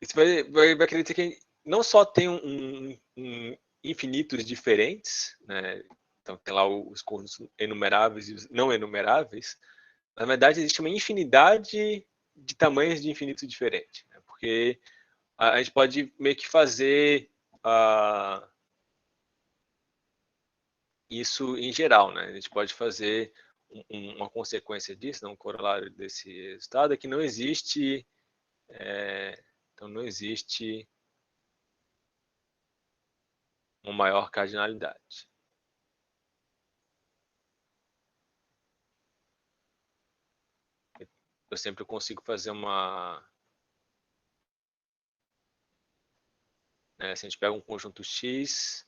isso vai querer dizer que não só tem infinitos diferentes, né? Então tem lá os conjuntos enumeráveis e os não enumeráveis. Na verdade, existe uma infinidade de tamanhos de infinito diferente, né? Porque a gente pode meio que fazer isso em geral, né? A gente pode fazer uma consequência disso, um corolário desse resultado, é que não existe, então não existe uma maior cardinalidade. Eu sempre consigo fazer se a gente pega um conjunto X,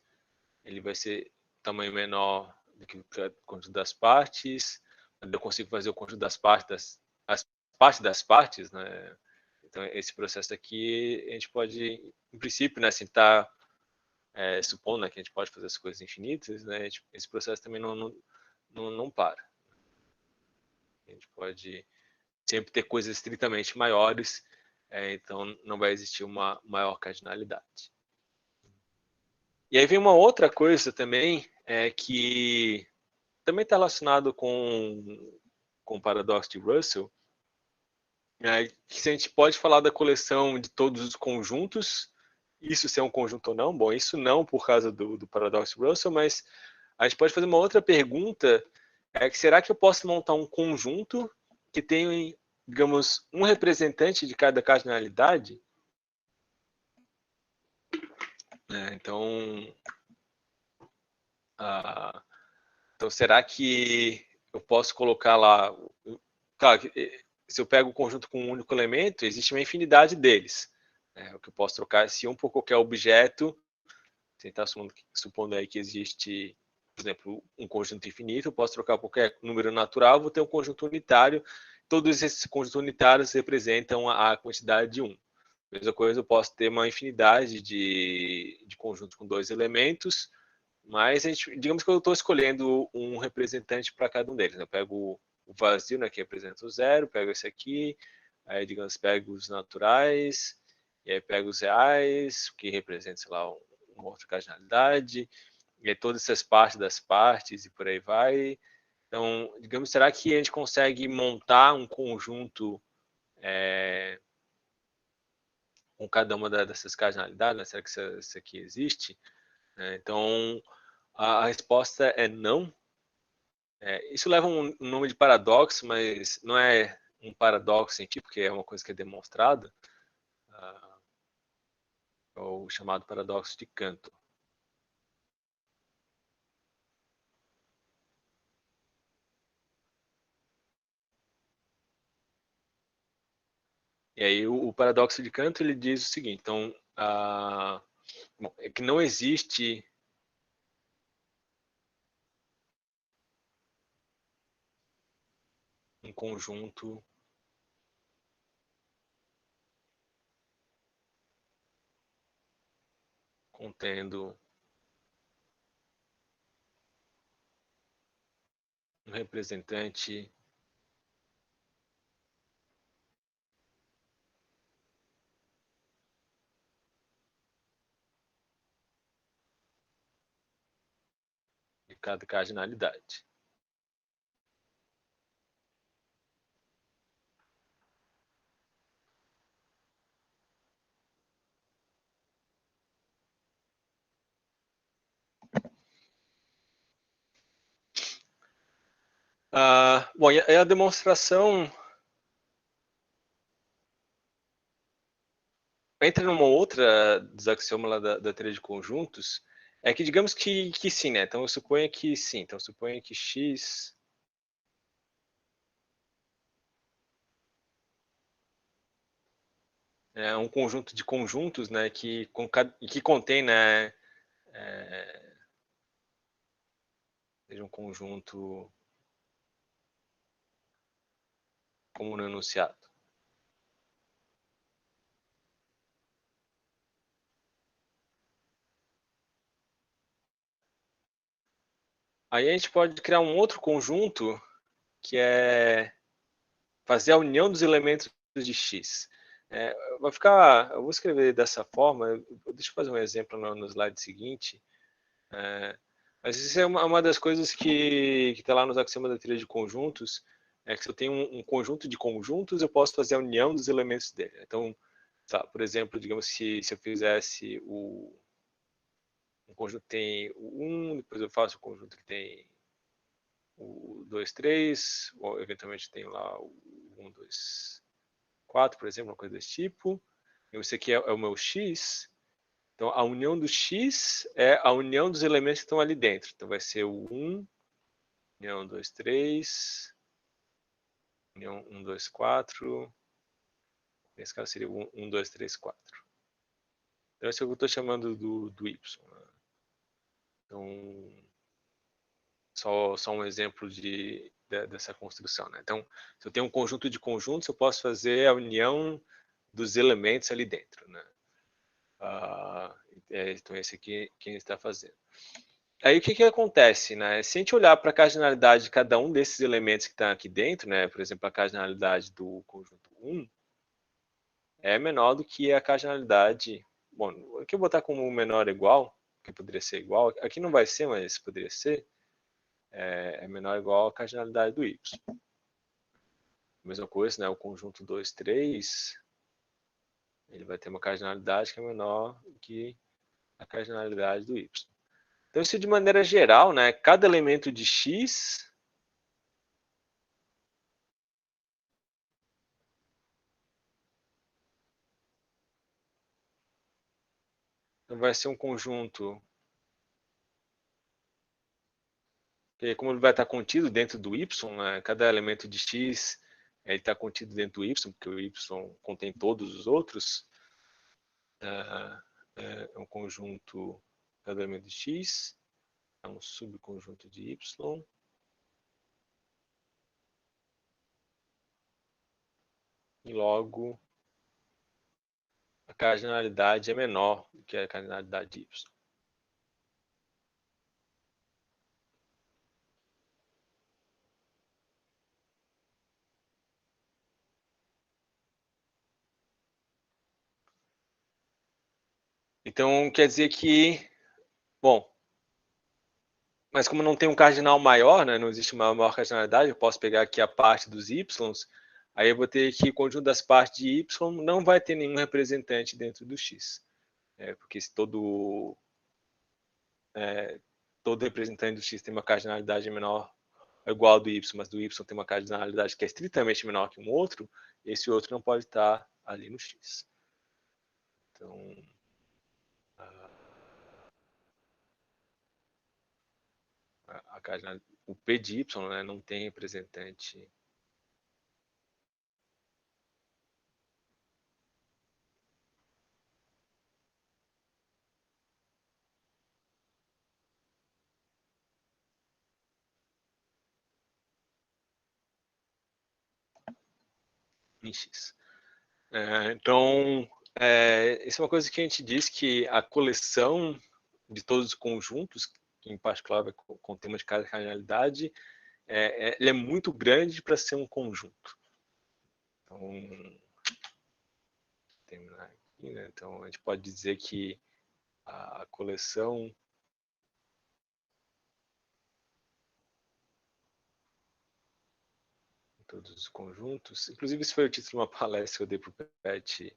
ele vai ser tamanho menor do que o conjunto das partes. Eu consigo fazer o conjunto das partes, as partes das partes, né? Então, esse processo aqui, a gente pode, em princípio, né, assim, tá supondo, né, que a gente pode fazer as coisas infinitas, né, esse processo também não para. A gente pode sempre ter coisas estritamente maiores, então não vai existir uma maior cardinalidade. E aí vem uma outra coisa também, que também está relacionado com o paradoxo de Russell, que se a gente pode falar da coleção de todos os conjuntos, isso ser um conjunto ou não, bom, isso não por causa do paradoxo de Russell, mas a gente pode fazer uma outra pergunta, que será que eu posso montar um conjunto que tenha, digamos, um representante de cada cardinalidade? Então, então, será que eu posso colocar lá... Claro, se eu pego o conjunto com um único elemento, existe uma infinidade deles. O que eu posso trocar se um por qualquer objeto, você está supondo aí que existe, por exemplo, um conjunto infinito, eu posso trocar por qualquer número natural, vou ter um conjunto unitário, todos esses conjuntos unitários representam a quantidade de 1. Mesma coisa, eu posso ter uma infinidade de conjuntos com dois elementos, mas digamos que eu estou escolhendo um representante para cada um deles. Eu pego o vazio, né, que representa o zero, pego esse aqui, aí, digamos, pego os naturais, e aí pego os reais, que representa, sei lá, uma outra cardinalidade, e aí todas essas partes das partes e por aí vai. Então, digamos, será que a gente consegue montar um conjunto com cada uma dessas cardinalidades? Né? Será que isso aqui existe? Então, a resposta é não. Isso leva um nome de paradoxo, mas não é um paradoxo científico, porque é uma coisa que é demonstrada, é o chamado paradoxo de Cantor. E aí o paradoxo de Cantor ele diz o seguinte: então, é que não existe um conjunto contendo um representante de cada cardinalidade. Bom, e a demonstração entra numa outra dos axiomas lá da teoria de conjuntos, é que digamos que sim, né? Então eu suponho que sim. Então eu suponho que x é um conjunto de conjuntos, né? Que contém, né? Seja um conjunto como no enunciado. Aí a gente pode criar um outro conjunto que é fazer a união dos elementos de x. Eu vou escrever dessa forma, deixa eu fazer um exemplo no slide seguinte. Mas isso é uma das coisas que está lá nos axiomas da teoria de conjuntos, é que se eu tenho um conjunto de conjuntos, eu posso fazer a união dos elementos dele. Então, por exemplo, digamos que se eu fizesse um conjunto que tem o 1, depois eu faço o conjunto que tem o 2, 3, ou eventualmente tenho lá o 1, 2, 4, por exemplo, uma coisa desse tipo. E esse aqui é o meu x. Então, a união do x é a união dos elementos que estão ali dentro. Então, vai ser o 1, união 2, 3, união 1, 2, 4. Nesse caso, seria 1, 2, 3, 4. Então, esse é o que eu estou chamando do y. Então, só um exemplo dessa construção. Né? Então, se eu tenho um conjunto de conjuntos, eu posso fazer a união dos elementos ali dentro. Né? Então, esse aqui quem está fazendo. Aí, o que acontece? Né? Se a gente olhar para a cardinalidade de cada um desses elementos que estão aqui dentro, né? Por exemplo, a cardinalidade do conjunto 1 é menor do que a cardinalidade... Bom, aqui eu vou botar como menor igual, que poderia ser igual. Aqui não vai ser, mas poderia ser. É menor ou igual à cardinalidade do y. Mesma coisa, né? O conjunto 2, 3, ele vai ter uma cardinalidade que é menor que a cardinalidade do y. Então, isso de maneira geral, né? Cada elemento de x vai ser um conjunto que, como ele vai estar contido dentro do y, né? Cada elemento de x está contido dentro do y, porque o y contém todos os outros. É um conjunto, cada elemento de x é um subconjunto de y. E logo a cardinalidade é menor do que a cardinalidade de y. Então, quer dizer que, bom, mas como não tem um cardinal maior, né, não existe uma maior cardinalidade, eu posso pegar aqui a parte dos y, aí eu vou ter que o conjunto das partes de y não vai ter nenhum representante dentro do x. Porque se todo representante do x tem uma cardinalidade menor ou igual ao do y, mas do y tem uma cardinalidade que é estritamente menor que um outro, esse outro não pode estar ali no x. Então, o P de y, né, não tem representante em x. Então, isso é uma coisa que a gente diz que a coleção de todos os conjuntos, que em particular vai com tema de cardinalidade, ele é muito grande para ser um conjunto. Então, terminar aqui, né? Então, a gente pode dizer que a coleção todos os conjuntos. Inclusive, esse foi o título de uma palestra que eu dei para o PET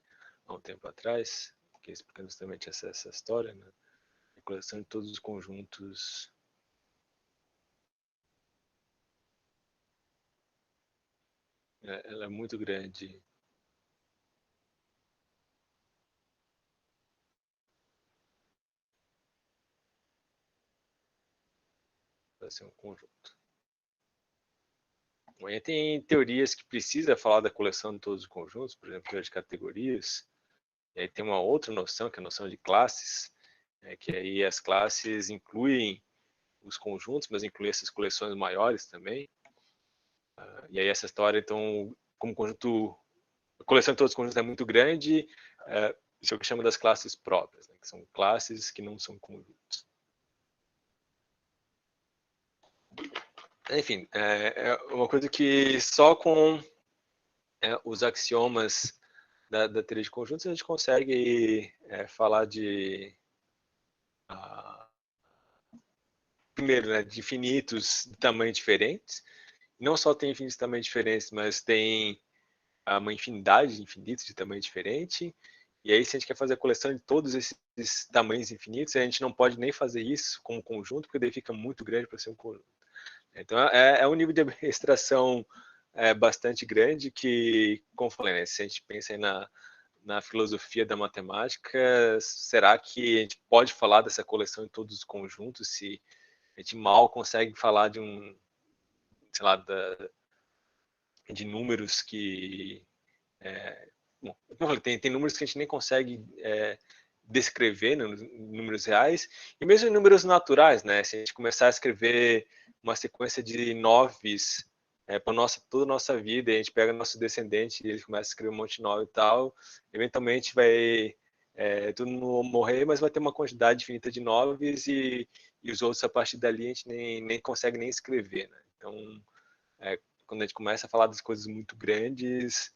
há um tempo atrás, que é explicando justamente essa história, né? A coleção de todos os conjuntos. Ela é muito grande. Para ser um conjunto. Bom, aí tem teorias que precisa falar da coleção de todos os conjuntos, por exemplo, teoria de categorias. E aí tem uma outra noção, que é a noção de classes, que aí as classes incluem os conjuntos, mas incluem essas coleções maiores também. E aí essa história, então, como conjunto, a coleção de todos os conjuntos é muito grande, isso é o que chama das classes próprias, né, que são classes que não são conjuntos. Enfim, é uma coisa que só com os axiomas da teoria de conjuntos a gente consegue falar de primeiro, né, de infinitos de tamanho diferentes. Não só tem infinitos de tamanho diferentes, mas tem uma infinidade de infinitos de tamanho diferente. E aí, se a gente quer fazer a coleção de todos esses tamanhos infinitos, a gente não pode nem fazer isso como conjunto, porque daí fica muito grande para ser um conjunto. Então, é um nível de abstração bastante grande que, como eu falei, né, se a gente pensa aí na filosofia da matemática, será que a gente pode falar dessa coleção em todos os conjuntos se a gente mal consegue falar de sei lá, de números que... bom, tem números que a gente nem consegue descrever, né, números reais, e mesmo em números naturais, né? Se a gente começar a escrever uma sequência de noves para toda a nossa vida, e a gente pega nosso descendente e ele começa a escrever um monte de nove e tal, eventualmente vai todo mundo morrer, mas vai ter uma quantidade infinita de noves e os outros, a partir dali, a gente nem consegue nem escrever, né? Então, quando a gente começa a falar das coisas muito grandes,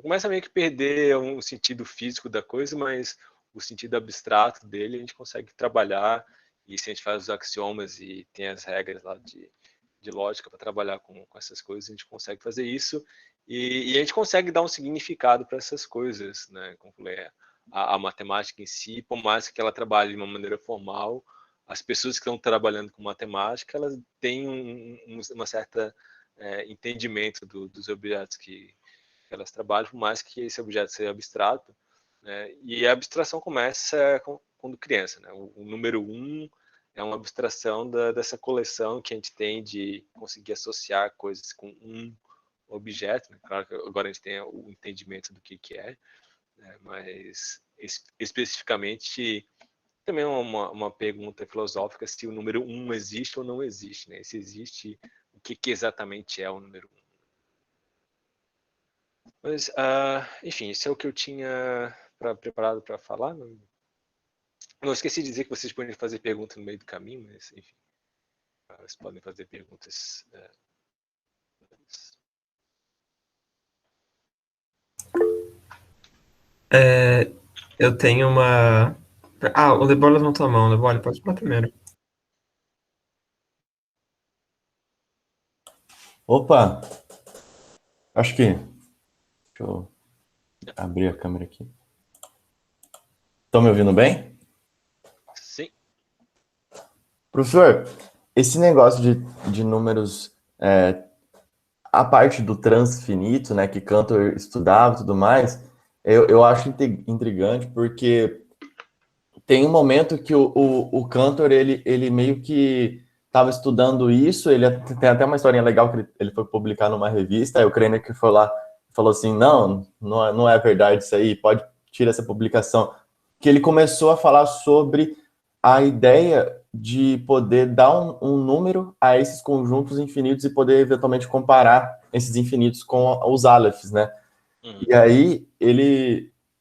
começa a meio que perder um sentido físico da coisa, mas o sentido abstrato dele a gente consegue trabalhar, e se a gente faz os axiomas e tem as regras lá de lógica para trabalhar com essas coisas, a gente consegue fazer isso, e a gente consegue dar um significado para essas coisas, né? Como eu falei, a matemática em si, por mais que ela trabalhe de uma maneira formal, as pessoas que estão trabalhando com matemática, elas têm uma certa entendimento dos objetos que elas trabalham, por mais que esse objeto seja abstrato, né? E a abstração começa quando criança, né? O número 1 é uma abstração dessa coleção que a gente tem de conseguir associar coisas com um objeto, né? Claro que agora a gente tem o entendimento do que é, né? Mas especificamente também é uma pergunta filosófica se o número 1 existe ou não existe, né? Se existe, o que exatamente é o número 1. Mas, enfim, isso é o que eu tinha preparado para falar. Não esqueci de dizer que vocês podem fazer perguntas no meio do caminho, mas, enfim, vocês podem fazer perguntas. Eu tenho uma... o Debola levantou a mão. Debola, pode falar primeiro. Opa, acho que... Deixa eu abrir a câmera aqui. Estão me ouvindo bem? Sim. Professor, esse negócio de números, a parte do transfinito, né, que Cantor estudava e tudo mais, eu acho intrigante, porque tem um momento que o Cantor, ele meio que estava estudando isso, ele tem até uma historinha legal que ele foi publicar numa revista, aí o Krenek foi lá e falou assim, não é verdade isso aí, pode tirar essa publicação. Que ele começou a falar sobre a ideia de poder dar um número a esses conjuntos infinitos e poder eventualmente comparar esses infinitos com os Alephs, né? Uhum. E aí,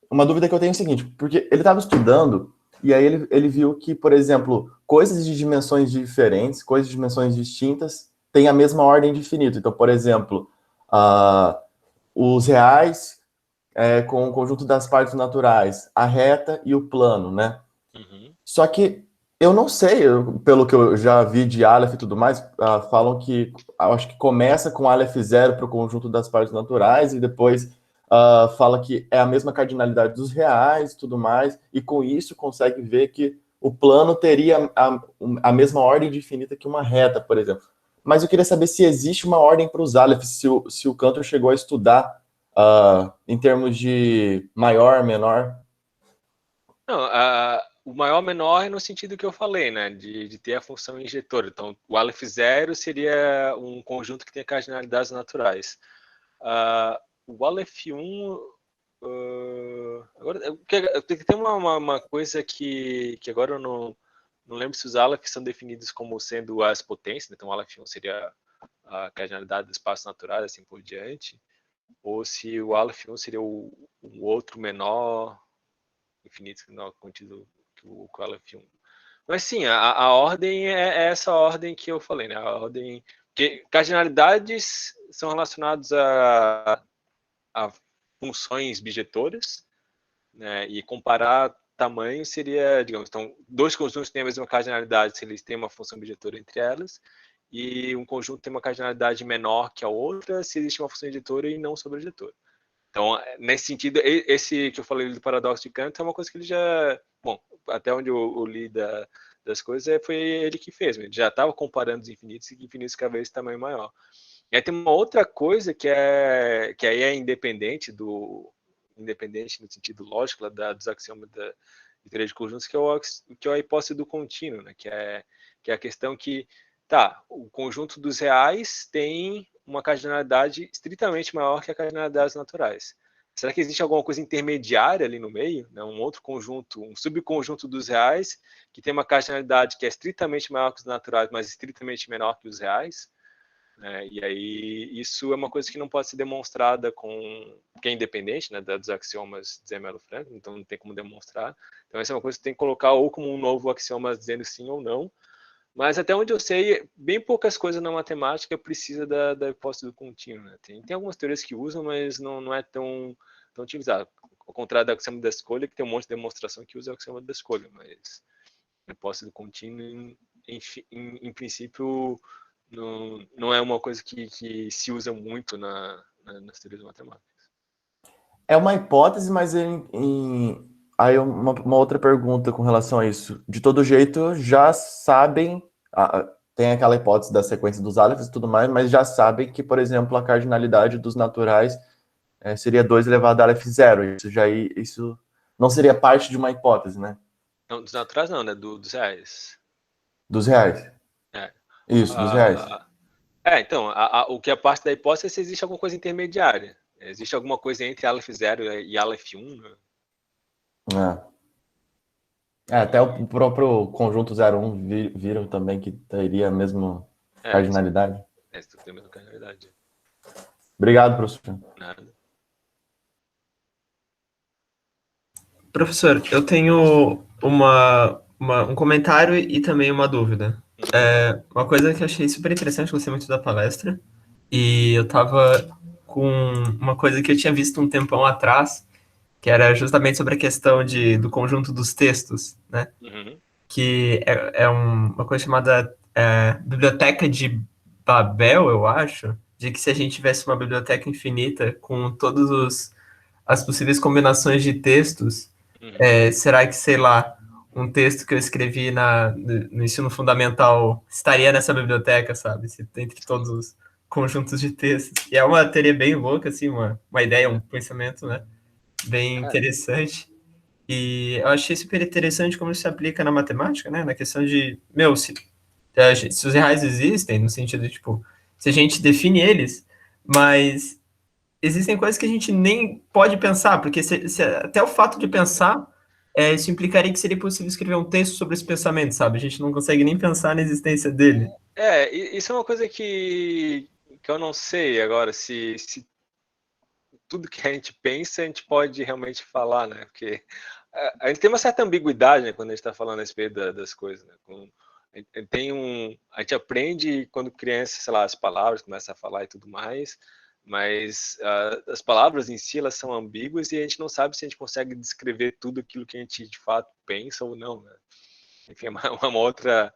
uma dúvida que eu tenho é o seguinte, porque ele estava estudando, e aí ele viu que, por exemplo, coisas de dimensões diferentes, coisas de dimensões distintas, têm a mesma ordem de infinito. Então, por exemplo, os reais com o conjunto das partes naturais, a reta e o plano, né? Uhum. Só que Eu não sei, pelo que eu já vi de Aleph e tudo mais, falam que acho que começa com Aleph zero para o conjunto das partes naturais e depois fala que é a mesma cardinalidade dos reais e tudo mais, e com isso consegue ver que o plano teria a mesma ordem de infinita que uma reta, por exemplo. Mas eu queria saber se existe uma ordem para os Alephs, se o Cantor chegou a estudar em termos de maior, menor. Não, o maior menor é no sentido que eu falei, né? De ter a função injetora. Então, o Aleph zero seria um conjunto que tem cardinalidades naturais. O Aleph 1. Agora, tem que ter uma coisa que agora eu não lembro se os Alephs são definidos como sendo as potências. Né? Então, o Aleph 1 seria a cardinalidade do espaço natural, assim por diante. Ou se o Aleph 1 seria um outro menor infinito não contido que o Aleph 1. Mas sim, a ordem é essa ordem que eu falei, né? A ordem que cardinalidades são relacionadas a funções bijetoras, né? E comparar tamanho seria, digamos, então, dois conjuntos têm a mesma cardinalidade se eles têm uma função bijetora entre elas, e um conjunto tem uma cardinalidade menor que a outra se existe uma função bijetora e não sobrejetora. Então, nesse sentido, esse que eu falei do paradoxo de Cantor é uma coisa que ele já... Bom, até onde eu li das coisas, foi ele que fez. Ele já estava comparando os infinitos e infinitos cada vez de tamanho maior. E aí tem uma outra coisa que aí é independente no sentido lógico dos axiomas de teoria de conjuntos, que é a hipótese do contínuo, né? Que é a questão que, tá, o conjunto dos reais tem uma cardinalidade estritamente maior que a cardinalidade naturais. Será que existe alguma coisa intermediária ali no meio? Né? Um outro conjunto, um subconjunto dos reais, que tem uma cardinalidade que é estritamente maior que os naturais, mas estritamente menor que os reais? E aí isso é uma coisa que não pode ser demonstrada que é independente, né, dos axiomas de Zermelo-Fraenkel, então não tem como demonstrar. Então essa é uma coisa que tem que colocar ou como um novo axioma dizendo sim ou não. Mas até onde eu sei, bem poucas coisas na matemática precisa da hipótese do contínuo. Né? Tem algumas teorias que usam, mas não é tão utilizado. Ao contrário do axioma da escolha, que tem um monte de demonstração que usa o axioma da escolha, mas a hipótese do contínuo, em princípio, não é uma coisa que se usa muito nas teorias matemáticas. É uma hipótese, mas aí uma outra pergunta com relação a isso. De todo jeito, já sabem, tem aquela hipótese da sequência dos álefos e tudo mais, mas já sabem que, por exemplo, a cardinalidade dos naturais seria 2 elevado a aleph zero. Isso não seria parte de uma hipótese, né? Não, dos naturais não, né? Dos reais. Dos reais. É. Isso, dos reais. Então, o que é parte da hipótese é se existe alguma coisa intermediária. Existe alguma coisa entre aleph 0 e aleph 1, né? Até o próprio conjunto 01 viram também que teria a mesma cardinalidade. Isso tem a mesma cardinalidade. Obrigado, professor. Nada. Professor, eu tenho um comentário e também uma dúvida. Uma coisa que eu achei super interessante, gostei muito da palestra, e eu tava com uma coisa que eu tinha visto um tempão atrás, que era justamente sobre a questão do conjunto dos textos, né? Uhum. Que é uma coisa chamada Biblioteca de Babel, eu acho, de que se a gente tivesse uma biblioteca infinita com todas as possíveis combinações de textos, será que, sei lá, um texto que eu escrevi no ensino fundamental estaria nessa biblioteca, sabe? Entre todos os conjuntos de textos. E é uma teoria bem louca, assim, uma ideia, um pensamento, né? Bem interessante. E eu achei super interessante como isso se aplica na matemática, né? Na questão de, se os reais existem, no sentido de, tipo, se a gente define eles, mas existem coisas que a gente nem pode pensar, porque até o fato de pensar, isso implicaria que seria possível escrever um texto sobre esse pensamento, sabe? A gente não consegue nem pensar na existência dele. Isso é uma coisa que eu não sei agora, se tudo que a gente pensa, a gente pode realmente falar, né? Porque a gente tem uma certa ambiguidade, né, quando a gente está falando a respeito das coisas, né? A gente aprende quando criança, sei lá, as palavras, começa a falar e tudo mais, mas as palavras em si, elas são ambíguas e a gente não sabe se a gente consegue descrever tudo aquilo que a gente de fato pensa ou não, né? enfim, é uma outra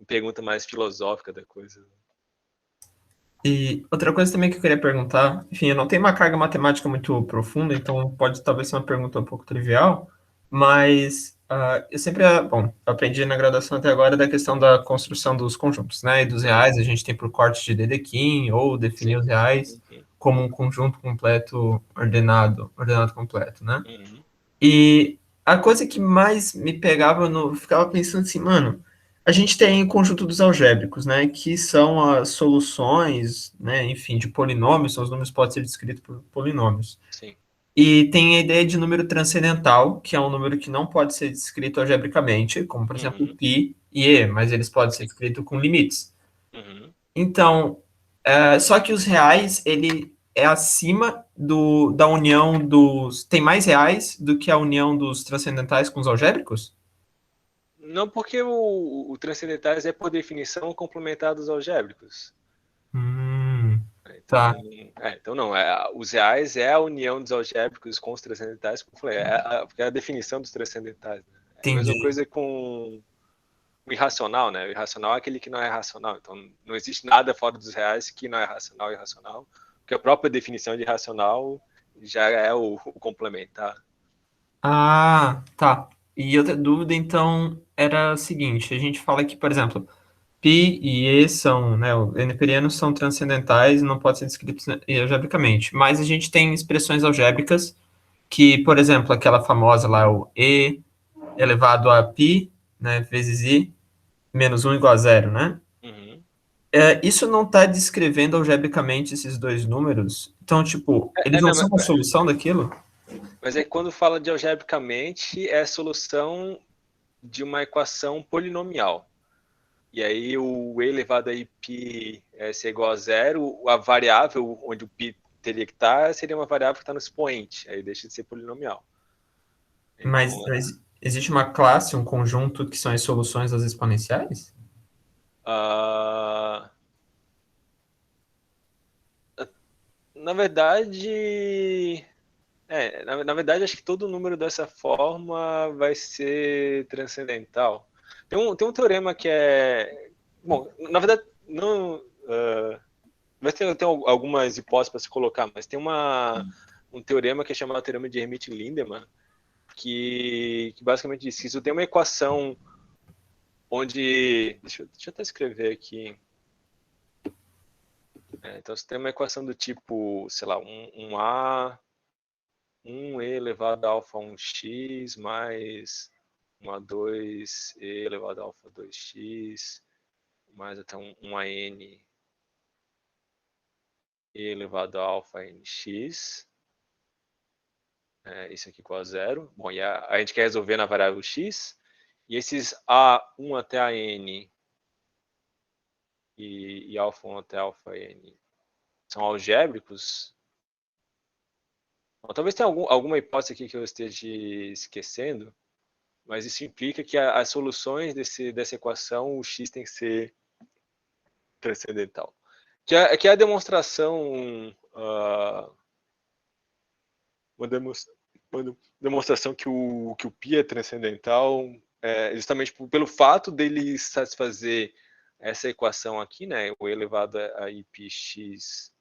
pergunta mais filosófica da coisa. E outra coisa também que eu queria perguntar, enfim, eu não tenho uma carga matemática muito profunda, então pode talvez ser uma pergunta um pouco trivial, mas eu sempre, bom, eu aprendi na graduação até agora da questão da construção dos conjuntos, né, e dos reais, a gente tem por corte de Dedekind, ou definir Sim. os reais como um conjunto completo ordenado completo, né? E a coisa que mais me pegava, eu ficava pensando assim, mano, a gente tem o conjunto dos algébricos, né, que são as soluções, né, enfim, de polinômios, são os números que podem ser descritos por polinômios. Sim. E tem a ideia de número transcendental, que é um número que não pode ser descrito algebricamente, como, por exemplo, π e e, mas eles podem ser descritos com limites. Então, só que os reais, ele é acima da união dos... Tem mais reais do que a união dos transcendentais com os algébricos? Não, porque o transcendentais é, por definição, complementar dos algébricos. Então, Tá. então não, os reais é a união dos algébricos com os transcendentais, como eu falei, porque é a definição dos transcendentais. Né? É a mesma Entendi. coisa com o irracional, né? O irracional é aquele que não é racional. Então, não existe nada fora dos reais que não é racional e irracional, porque a própria definição de racional já é o complementar. Ah, tá. E outra dúvida, então, era a seguinte: a gente fala que, por exemplo, π e e são, né, os neperianos são transcendentais e não podem ser descritos algebricamente, mas a gente tem expressões algébricas que, por exemplo, aquela famosa lá, o e elevado a π, né, vezes i, menos 1 igual a zero, né? Isso não está descrevendo algebricamente esses dois números? Então, tipo, eles não Não, são a solução daquilo? mas aí quando fala de algebricamente, é a solução de uma equação polinomial. E aí o e elevado a π é igual a zero, a variável onde o π teria que estar seria uma variável que está no expoente, aí deixa de ser polinomial. Então, Mas existe uma classe, um conjunto que são as soluções das exponenciais? Na verdade, na verdade, acho que todo número dessa forma vai ser transcendental. Tem um teorema que é... Bom, na verdade, não... mas tem algumas hipóteses para se colocar, mas tem um teorema que é chamado teorema de Hermite-Lindemann, que basicamente diz que se tem uma equação onde... Deixa eu até escrever aqui. Então, se tem uma equação do tipo, sei lá, 1e elevado a alfa 1x mais 1a2e elevado a alfa 2x mais até 1an e elevado a alfa nx. Isso aqui igual a zero. Bom, e a gente quer resolver na variável x. E esses a1 até a n e alfa 1 até alfa n são algébricos. Bom, talvez tenha alguma hipótese aqui que eu esteja esquecendo, mas isso implica que as soluções dessa equação, o x tem que ser transcendental. Que é a demonstração, uma demonstração que o π é transcendental, justamente pelo fato dele satisfazer essa equação aqui, né, o elevado a ipx,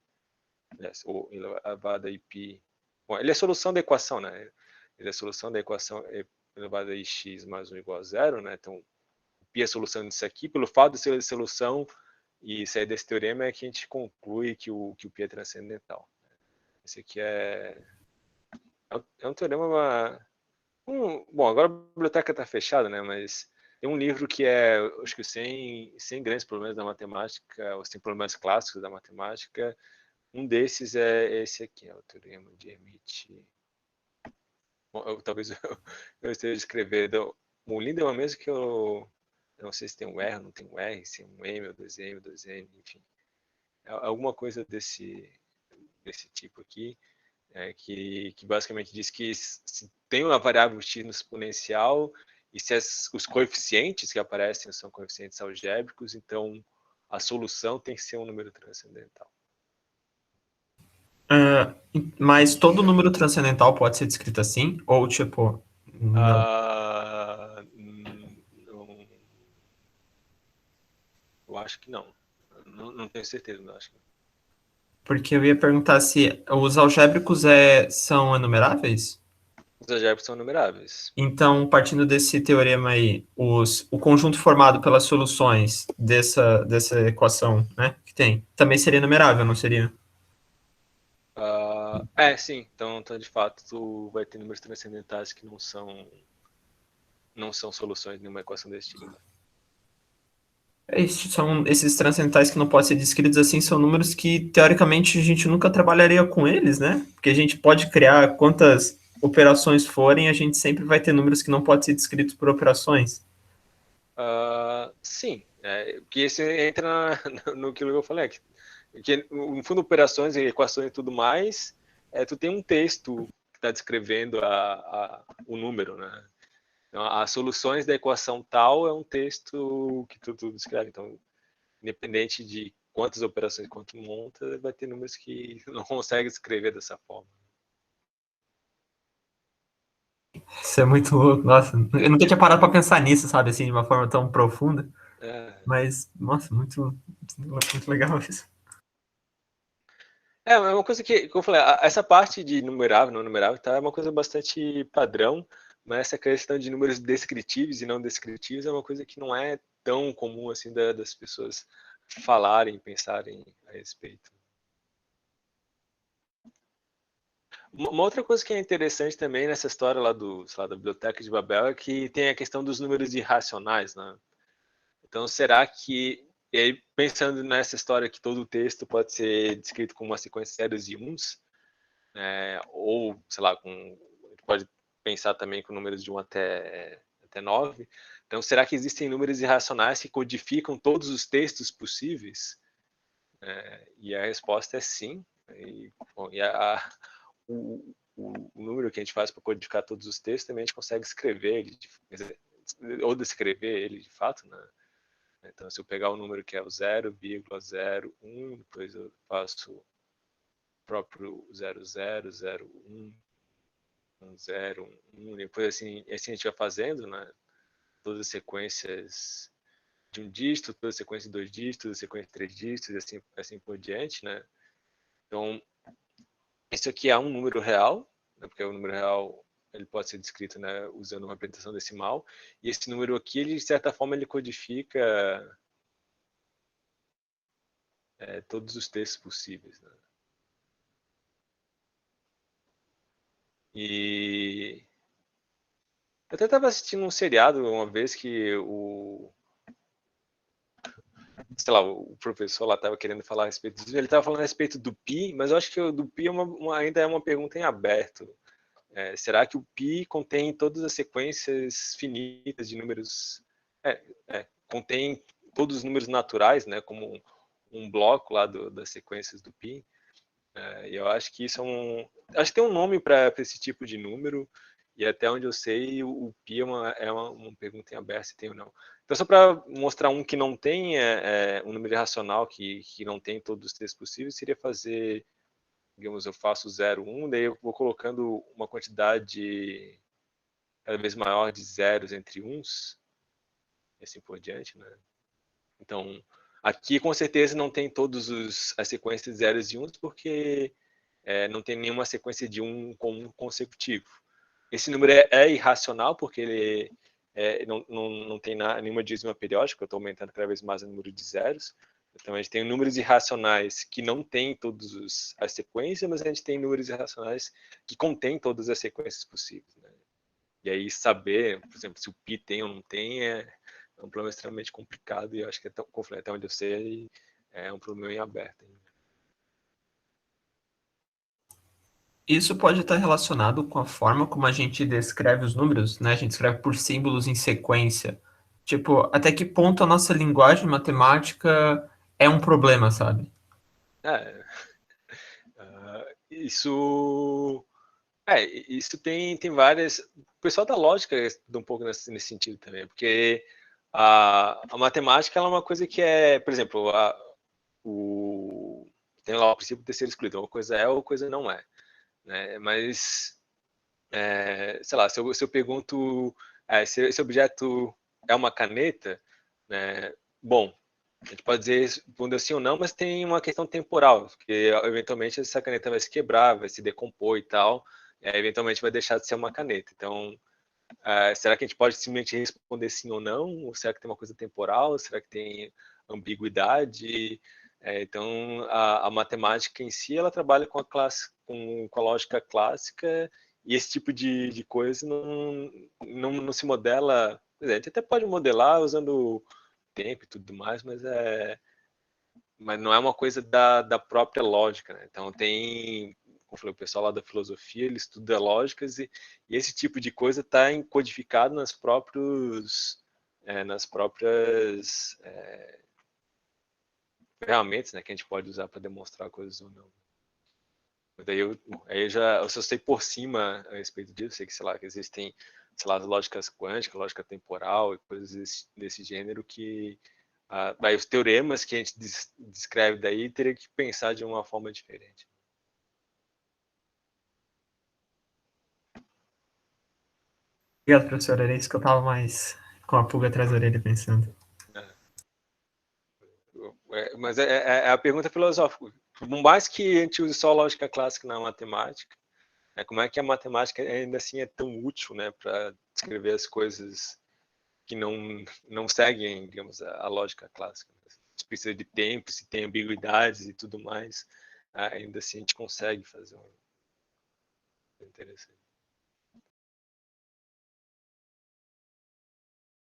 ou elevado a ip. Bom, ele é a solução da equação, né? Ele é a solução da equação elevado a x mais 1 igual a zero, né? Então, π é a solução disso aqui. Pelo fato de ser a solução e sair desse teorema é que a gente conclui que o π é transcendental. Esse aqui é um teorema... Bom, agora a biblioteca está fechada, né? Mas tem um livro que é, acho que 100 grandes problemas da matemática, os 100 problemas clássicos da matemática. Um desses é esse aqui, é o teorema de Hermite. Bom, talvez eu esteja escrevendo o Lindemann mesmo, que eu não sei se tem um R, não tem um R, se é um M, ou 2M, ou 2N, enfim. Alguma coisa desse tipo aqui, que basicamente diz que se tem uma variável x no exponencial e se os coeficientes que aparecem são coeficientes algébricos, então a solução tem que ser um número transcendental. Mas todo número transcendental pode ser descrito assim? Ou, tipo, não? Eu acho que não. Não tenho certeza, mas acho que não. Porque eu ia perguntar se os algébricos são enumeráveis? Os algébricos são numeráveis. Então, partindo desse teorema aí, o conjunto formado pelas soluções dessa equação, né, que tem, também seria numerável, não seria? Sim. Então, de fato, tu vai ter números transcendentais que não são soluções de uma equação desse tipo. Esses transcendentais que não podem ser descritos assim são números que, teoricamente, a gente nunca trabalharia com eles, né? Porque a gente pode criar quantas operações forem, a gente sempre vai ter números que não podem ser descritos por operações. Sim, porque esse entra no que eu falei, que no fundo operações e equações e tudo mais, tu tem um texto que está descrevendo o número, né? Então, as soluções da equação tal é um texto que tu descreve. Então, independente de quantas operações quanto monta, vai ter números que não consegue escrever dessa forma. Isso é muito louco, nossa. Eu nunca tinha parado para pensar nisso, sabe, assim, de uma forma tão profunda. É, Mas, nossa, muito legal isso. é uma coisa que eu falei, essa parte de numerável, não numerável, tá, é uma coisa bastante padrão, mas essa questão de números descritivos e não descritivos é uma coisa que não é tão comum assim das pessoas falarem, pensarem a respeito. Uma outra coisa que é interessante também nessa história lá da Biblioteca de Babel é que tem a questão dos números irracionais, né? Então, será que, e aí, pensando nessa história que todo o texto pode ser descrito como uma sequência de zeros e uns, ou, sei lá, pode pensar também com números de 1 até 9. Então, será que existem números irracionais que codificam todos os textos possíveis? E a resposta é sim. Bom, o número que a gente faz para codificar todos os textos também a gente consegue escrever ele, ou descrever ele de fato, né? Então, se eu pegar o número que é o 0,01, depois eu faço o próprio 0001, 1, depois assim a gente vai fazendo, né? Todas as sequências de um dígito, toda a sequência de 2 dígitos, toda a sequência de 3 dígitos, e assim por diante, né? Então, isso aqui é um número real, né? Porque o número real ele pode ser descrito, né, usando uma representação decimal, e esse número aqui, ele, de certa forma, ele codifica todos os textos possíveis, né? E eu até estava assistindo um seriado uma vez que sei lá, o professor lá estava querendo falar a respeito disso, ele estava falando a respeito do pi, mas eu acho que o do pi ainda é uma pergunta em aberto. Será que o pi contém todas as sequências finitas de números? Contém todos os números naturais, né, como um bloco lá das sequências do pi. E eu acho que isso acho que tem um nome para esse tipo de número, e até onde eu sei, o pi é uma pergunta em aberto se tem ou não. Então, só para mostrar um que não tem um número irracional que não tem todos os textos possíveis, seria fazer, digamos, eu faço 0, 1, daí eu vou colocando uma quantidade cada vez maior de zeros entre uns, e assim por diante, né? Então, aqui com certeza não tem todas as sequências de zeros e uns, porque não tem nenhuma sequência de um com um consecutivo. Esse número é irracional, porque ele não tem nenhuma dízima periódica, eu estou aumentando cada vez mais o número de zeros. Então, a gente tem números irracionais que não têm todas as sequências, mas a gente tem números irracionais que contêm todas as sequências possíveis, né? E aí, saber, por exemplo, se o pi tem ou não tem é um problema extremamente complicado, e eu acho que até onde eu sei, é um problema em aberto. Isso pode estar relacionado com a forma como a gente descreve os números, né? A gente escreve por símbolos em sequência. Tipo, até que ponto a nossa linguagem matemática é um problema, sabe? É, isso isso tem várias. O pessoal da lógica estuda um pouco nesse sentido também, porque a matemática ela é uma coisa que por exemplo, tem lá o princípio de terceiro excluído, uma coisa é ou coisa não é, né? Mas, sei lá, se eu pergunto se esse objeto é uma caneta, né? Bom, A gente pode dizer responder sim ou não, mas tem uma questão temporal, porque eventualmente essa caneta vai se quebrar, vai se decompor e tal, eventualmente vai deixar de ser uma caneta. Então, será que a gente pode simplesmente responder sim ou não? Ou será que tem uma coisa temporal? Será que tem ambiguidade? Então, a matemática em si, ela trabalha com a lógica clássica, e esse tipo de coisa não se modela. A gente até pode modelar usando tempo e tudo mais, mas não é uma coisa da própria lógica, né? Então tem, como eu falei, o pessoal lá da filosofia, ele estuda lógicas, e esse tipo de coisa está codificado nas próprias ferramentas, né, que a gente pode usar para demonstrar coisas ou não. Mas daí eu só sei por cima a respeito disso, sei que, sei lá, que existem, sei lá, as lógicas quânticas, lógica temporal e coisas desse gênero que os teoremas que a gente descreve daí teria que pensar de uma forma diferente. Obrigado, professor. Era isso que eu estava mais com a pulga atrás da orelha pensando. Mas é a pergunta filosófica. Por mais que a gente use só lógica clássica na matemática, como é que a matemática ainda assim é tão útil, né, para descrever as coisas que não seguem, digamos, a lógica clássica? Se precisa de tempo, se tem ambiguidades e tudo mais, ainda assim a gente consegue fazer um interessante.